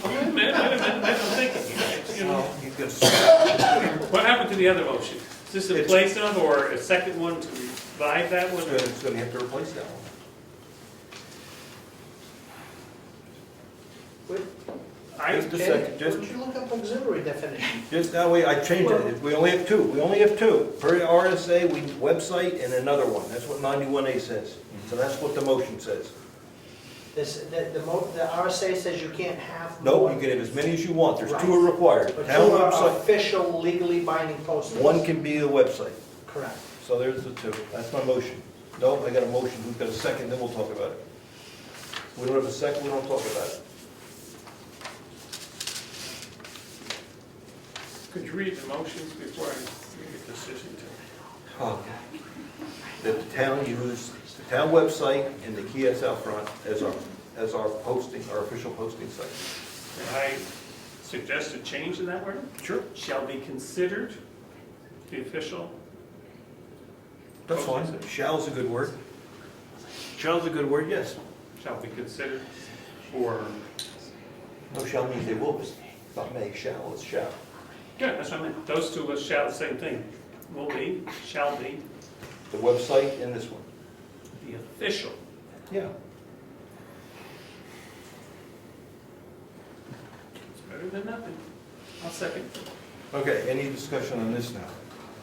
Wait a minute, I'm thinking. You know, He's gonna, what happened to the other motion? Is this a place of or a second one to revive that one? it's gonna have to replace that one. Just a second, Why don't you look up auxiliary definition? just that way, I changed it, we only have two, per RSA, website and another one, that's what 91A says. So that's what the motion says. The RSA says you can't have No, more. you can have as many as you want, there's two are required. But Town two are website, official legally binding postings. one can be the website, Correct. so there's the two, that's my motion. No, I got a motion, who's got a second, then we'll talk about it. We don't have a second, we don't talk about it. Could you read the motions before I make a decision to? Oh. That the town use the town website and the kiosk out front as our posting, our official posting site. May I suggest a change in that word? Sure. Shall be considered the official. That's fine. Shall's a good word. Shall's a good word, yes. Shall be considered for, No, shall means they will be. Not may, shall, it's shall. good, that's what I meant. Those two are shall, the same thing. Will be, shall be, The website and this one. the official. Yeah. It's better than nothing. I'll second. Okay, any discussion on this now?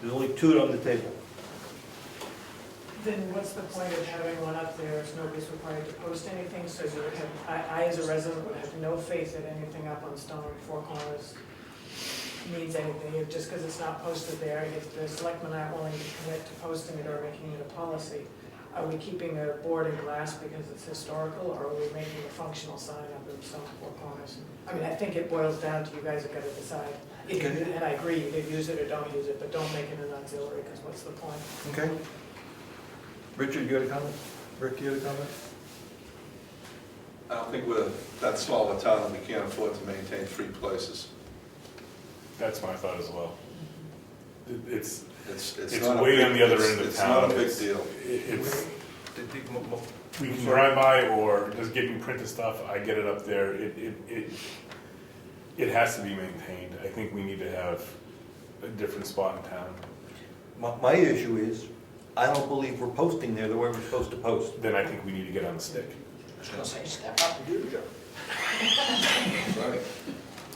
There's only two on the table. Then what's the point of having one up there if nobody's required to post anything? So you would have, I as a resident would have no faith that anything up on Stone Four Corners means anything. Just because it's not posted there, if the selectmen aren't willing to commit to posting it or making it a policy, are we keeping a board in glass because it's historical, or are we making a functional sign up in Stone Four Corners? I mean, I think it boils down to you guys have got to decide. If you, and I agree, you could use it or don't use it, but don't make it an auxiliary, because what's the point? Okay. Richard, you had a comment? Rick, you had a comment? I don't think we're that small of a town that we can't afford to maintain 3 places. That's my thought as well. It's It's It's not a way big- on the other it's- end of It's town. not a big It's- deal. It's, we can drive by or just get me printed stuff, I get it up there, it has to be maintained. I think we need to have a different spot in town. My issue is, I don't believe we're posting there the way we're supposed to post. Then I think we need to get on the stick. I was gonna say, step up and do the job.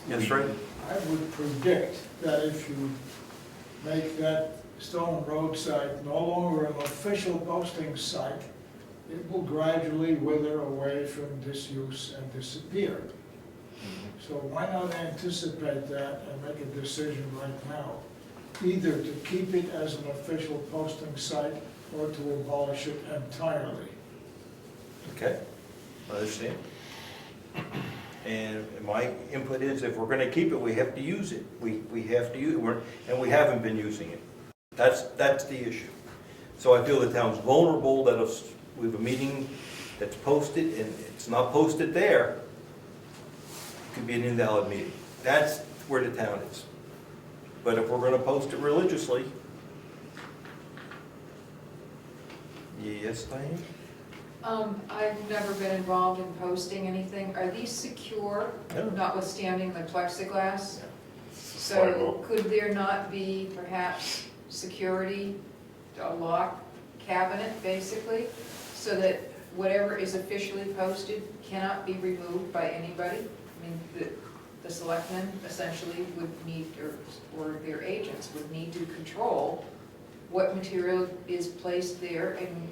Yes, Fred? I would predict that if you make that Stone Road site no longer an official posting site, it will gradually wither away from disuse and disappear. So why not anticipate that and make a decision right now? Either to keep it as an official posting site or to abolish it entirely. Okay, I understand. And my input is, if we're gonna keep it, we have to use it. We have to use it, and we haven't been using it. That's the issue. So I feel the town's vulnerable that if we have a meeting that's posted and it's not posted there, it could be an invalid meeting. That's where the town is. But if we're gonna post it religiously, yes, Diane? I've never been involved in posting anything. Are these secure, No. notwithstanding the plexiglass? So Firewall. could there not be perhaps security, a lock cabinet, basically, so that whatever is officially posted cannot be removed by anybody? I mean, the selectmen essentially would need, or their agents would need to control what material is placed there and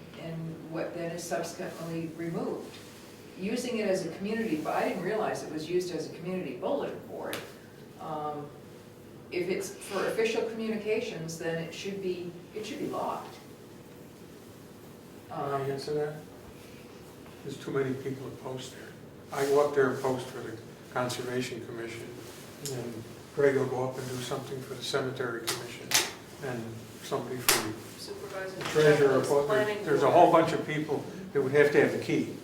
what then is subsequently removed. Using it as a community, but I didn't realize it was used as a community bulletin board. If it's for official communications, then it should be locked. Can I answer that? There's too many people to post there. I go up there and post for the Conservation Commission, and then Greg will go up and do something for the Cemetery Commission, and somebody for the Supervisor. treasurer. Planning There's a board. whole bunch of people that would have to have the key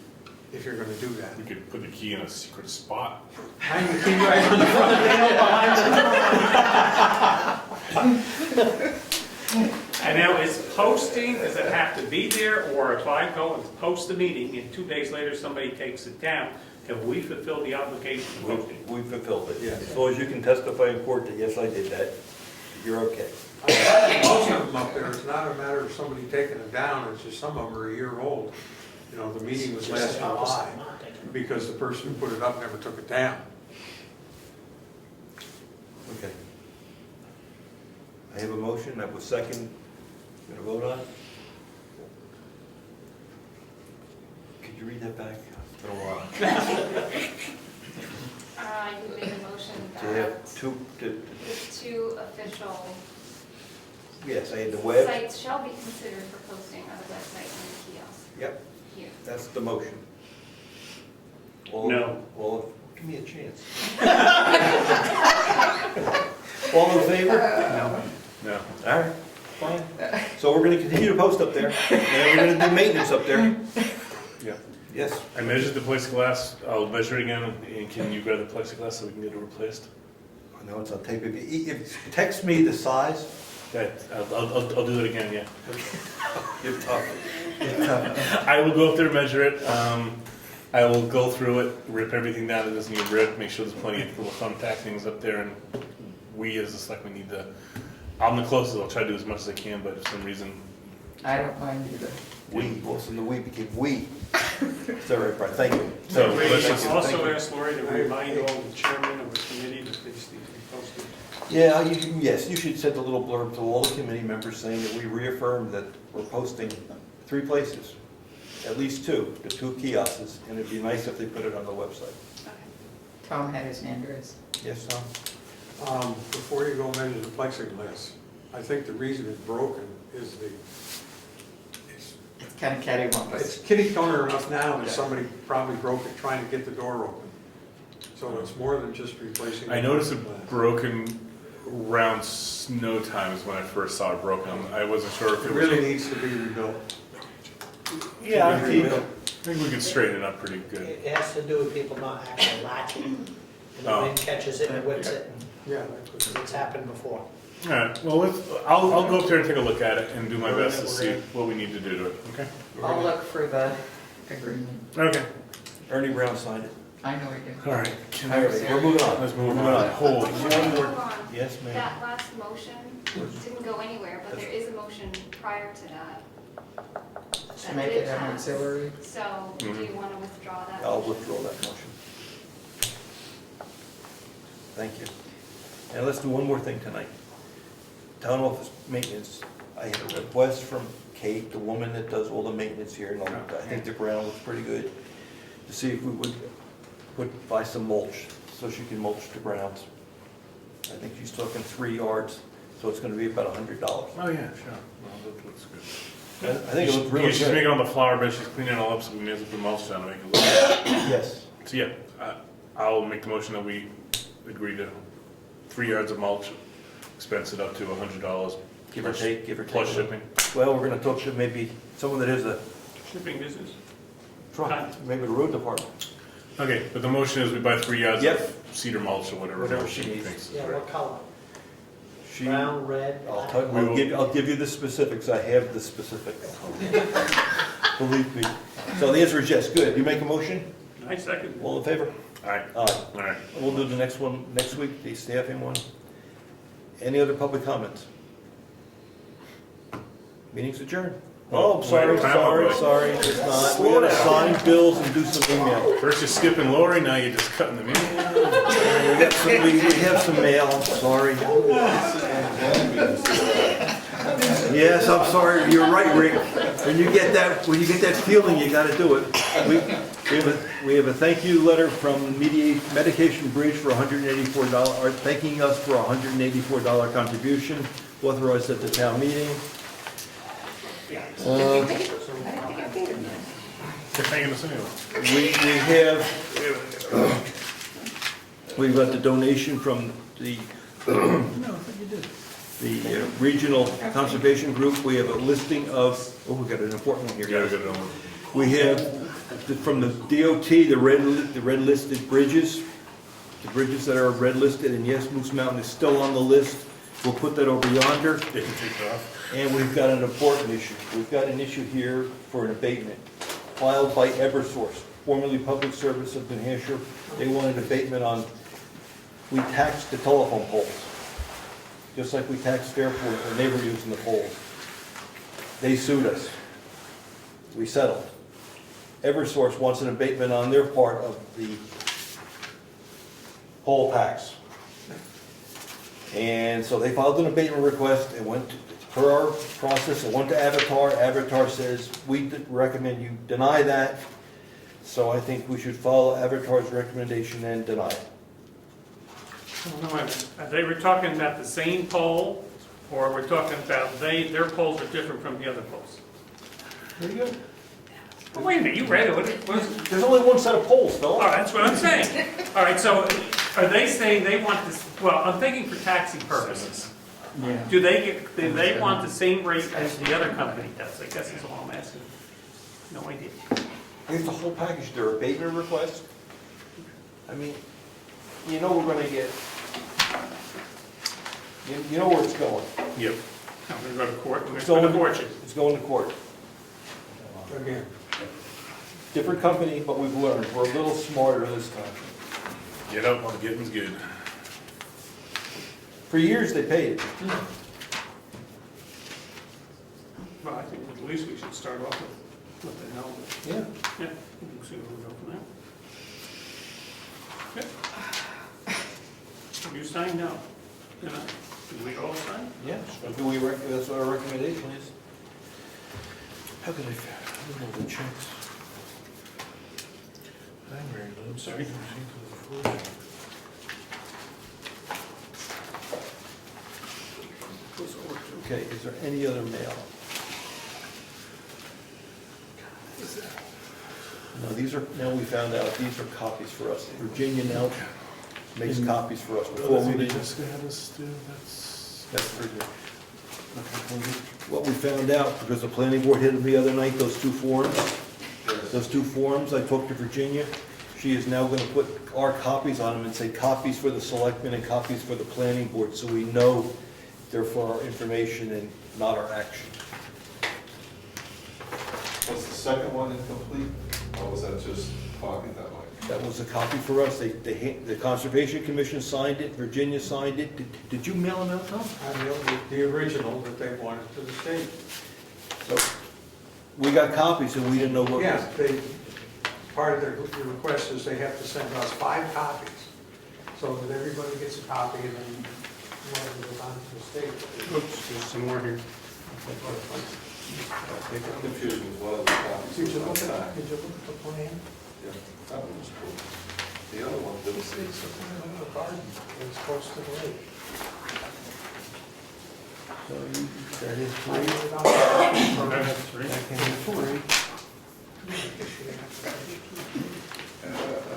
if you're gonna do that. We could put the key in a secret spot. Hang the key right on the front nail behind And now, is posting, does it have to be there, or if I go and post the meeting and 2 days later somebody takes it down, have we fulfilled the obligation of posting? We fulfilled it, yes. As long as you can testify in court that, yes, I did that, you're okay. Most of them up there, it's not a matter of somebody taking it down, it's just some of them are a year old. You know, the meeting was last July, because the person who put it up never took it down. Okay. I have a motion, that was second. Gonna vote on it? Could you read that back? It's been a while. You made a motion Do you have that two, the 2 official yes, I had the web. sites shall be considered for posting on the website and the kiosk Yep, here. that's the motion. All- No. Well, give me a chance. All in favor? No. No. All right, fine. So we're gonna continue to post up there, and then we're gonna do maintenance up there. Yeah. Yes, I measured the plexiglass, I'll measure it again, and can you grab the plexiglass so we can get it replaced? I know it's on tape. Text me the size. Okay, I'll do that again, yeah. You're tough. You're tough. I will go up there and measure it, I will go through it, rip everything down that doesn't need ripped, make sure there's plenty of little thumbtack things up there, and we as the selectmen need to, I'm the closest, I'll try to do as much as I can, but for some reason, I don't mind either. We, also the we became we. It's all right, Brian, thank you. So, Ray, let's just- also ask Lori to remind all the chairman of the committee that these need to be posted. Yeah, yes, you should send a little blurb to all the committee members saying that we reaffirm that we're posting 3 places, at least 2, the 2 kiosks, and it'd be nice if they put it on the website. Tom had his hand raised. Yes, Tom? Before you go measure the plexiglass, I think the reason it's broken is Kind of cattywampus. it's kitty corner enough now that somebody probably broke it trying to get the door open. So it's more than just replacing. I noticed it plexiglass. broken around snow time is when I first saw it broken. I wasn't sure if It it was. really needs to be rebuilt. Yeah, I think we could straighten it up pretty good. It has to do with people not actually latching, and the Oh. wind catches it and whips it, Yeah, that could be. it's happened before. All right, well, I'll go up there and take a look at it and do my best to see what we need to do to it, okay? I'll look for the agreement. Okay. Ernie Brown signed it. I know we do. All right. All right, we're moving on. Let's move Moving on. Holy Hold shit. on. Yes, ma'am. That last motion didn't go anywhere, but there is a motion prior to that. To that make did it an pass. auxiliary. So, do you want to withdraw that? I'll motion? withdraw that motion. Thank you. And let's do one more thing tonight. Town office maintenance. I had a request from Kate, the woman that does all the maintenance here, and I think the ground looks pretty good, to see if we would buy some mulch, so she can mulch the grounds. I think she's talking 3 yards, so it's gonna be about $100. Oh, yeah, sure. Well, that looks good. I think it looks really She's good. making all the flower beds, she's cleaning it all up, so we may as well put mulch down to make it look. Yes. So, yeah, I'll make the motion that we agree to 3 yards of mulch, expense it up to $100. Give or take, give or take. Plus shipping. Well, we're gonna talk to maybe someone that has a Shipping business. truck, maybe the road department. Okay, but the motion is we buy 3 yards Yep. of cedar mulch or whatever. Whatever she needs. thinks is Yeah, right. what color? She, Brown, red, black? I'll give you the specifics, I have the specifics. Believe me. So the answer is yes, good. You make a motion? I second. All in favor? All right, Aye. all right. We'll do the next one next week, the staffing one. Any other public comments? Meeting's adjourned. Oh, sorry, Wait, sorry, it's not. We gotta sign bills and do some email. First you're skipping Lori, now you're just cutting the meeting. We have some mail, I'm sorry. Yes, I'm sorry, you're right, Rick. When you get that feeling, you gotta do it. We have a thank you letter from Medication Bridge for $184, or thanking us for a $184 contribution authorized at the town meeting. They're thanking us anyway. We've got the donation from the regional conservation group. We have a listing of, we got an important one here, Yeah, guys. good one. We have from the DOT, the red listed bridges, the bridges that are red listed, and yes, Moose Mountain is still on the list. We'll put that over yonder. They can take it off. And we've got an important issue. We've got an issue here for an abatement filed by Eversource, formerly Public Service of New Hampshire. They want an abatement on, we taxed the telephone poles, just like we taxed Fairport when they were using the poles. They sued us. We settled. Eversource wants an abatement on their part of the pole tax. And so they filed an abatement request, it went, per our process, it went to Avatar. Avatar says, we recommend you deny that. So I think we should follow Avatar's recommendation and deny it. They were talking about the same pole, or we're talking about their poles are different from the other poles? There you go. But wait a minute, you read it, what was it? There's only one set of poles, Oh, Phil. that's what I'm saying. All right, so are they saying they want this, well, I'm thinking for taxing purposes. Yeah. Do they want the same rate as the other company does? I guess is all I'm asking. No idea. Here's the whole package, their abatement request. I mean, you know we're gonna get, you know where it's going. Yep. No, we're gonna go to court, we're It's going to going, court. it's going to court. Again, Different company, but we've learned, we're a little smarter this time. Get up while the getting's good. For years, they paid it. Well, I think at least we should start off with what the hell. Yeah. Yeah, we'll see where we go from there. Okay. You sign now? You know, do we all sign? Yeah, that's what our recommendation is. How could I find all the checks? I'm sorry. Okay, is there any other mail? No, these are, now we found out, these are copies for us. Virginia now makes copies for us before we did. Jessica had us do, that's That's pretty good. okay. What we found out, because the planning board hit them the other night, those two forms, I talked to Virginia, she is now gonna put our copies on them and say copies for the selectmen and copies for the planning board, so we know they're for our information and not our action. Was the second one incomplete, or was that just copied that way? That was a copy for us, the Conservation Commission signed it, Virginia signed it. Did you mail them out, Tom? I mailed the original that they wanted to the state. So, we got copies and we didn't know what. Yes, part of their request is they have to send us 5 copies, so that everybody gets a copy and then one goes on to the state. Oops, there's some more here. Confusion with one of the copies. Did you look was at, outside. did you look at the plan? Yeah, that one was cool. The other one didn't see It's something. in the garden, it's close to the lake. So you, that is I three. wrote it out. That's three. That can be three.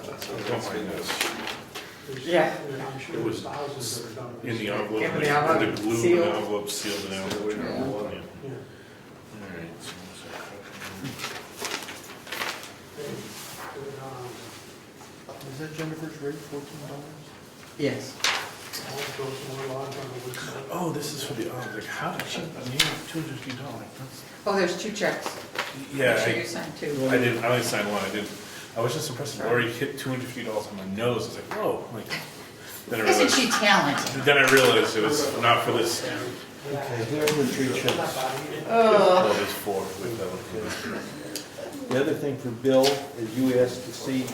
That's okay. There's- Yeah. I'm sure It was there's thousands that are done. In the envelope, In the the envelope, glue in sealed. the envelope sealed and out. So we know one. Yeah. Yeah. All right. So Is that Jennifer's rate, $14? Yes. oh, this is for the, oh, like, how did she, I mean, $250, that's. Oh, there's 2 checks. Yeah, Make sure you sign 2. I only signed one, I was just impressed, I already hit $250 on my nose, I was like, whoa, like, then I Isn't realized, she talented? then I realized it was not for this. Okay, here are the 3 checks. Oh. Well, there's 4 with that one. The other thing for Bill is you asked to see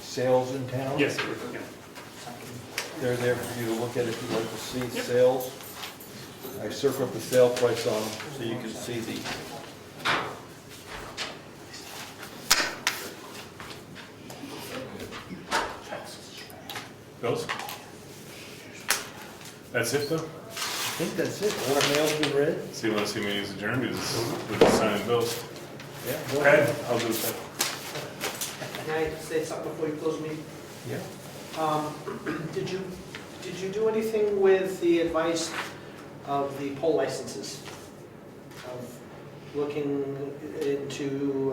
sales in town. Yes, yeah. They're there for you to look at if you'd like to see sales. I circled the sale price on them so you can see the. Bills? That's it though? I think that's it. All the mail's been read. So you wanna see me use adjourned, we're just signing bills? Yeah. Go ahead, I'll do that. Can I say something before you close the meeting? Yeah. Did you do anything with the advice of the poll licenses? Of looking into,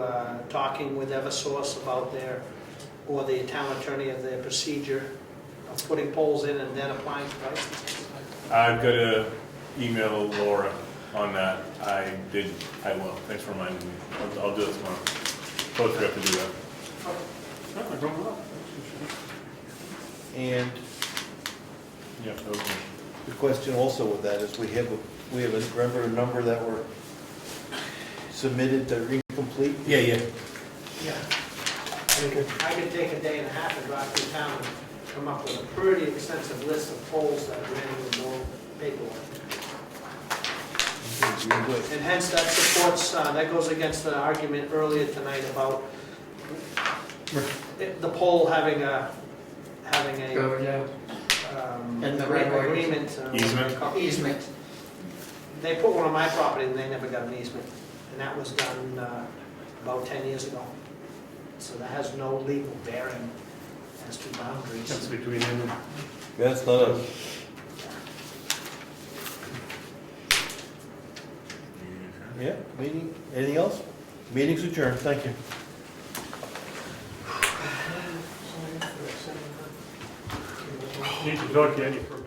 talking with Eversource about their, or the town attorney of their procedure of putting polls in and then applying for licenses? I've got to email Laura on that. I will. Thanks for reminding me. I'll do it tomorrow. Both forgot to do that. Oh, I don't know. And Yeah, that was me. the question also with that is we have remember a number that were submitted that are incomplete? Yeah. Yeah. I could take a day and a half and drive through town and come up with a pretty extensive list of polls that are in with no paperwork. And hence that supports, that goes against the argument earlier tonight about the poll having a Go, yeah. And the right way. agreement. Easement? Easement. They put one on my property and they never got an easement. And that was done about 10 years ago. So that has no legal bearing as to boundaries. That's between them and. That's not us. Yeah, meeting, anything else? Meeting's adjourned, thank you. Need to talk to Eddie for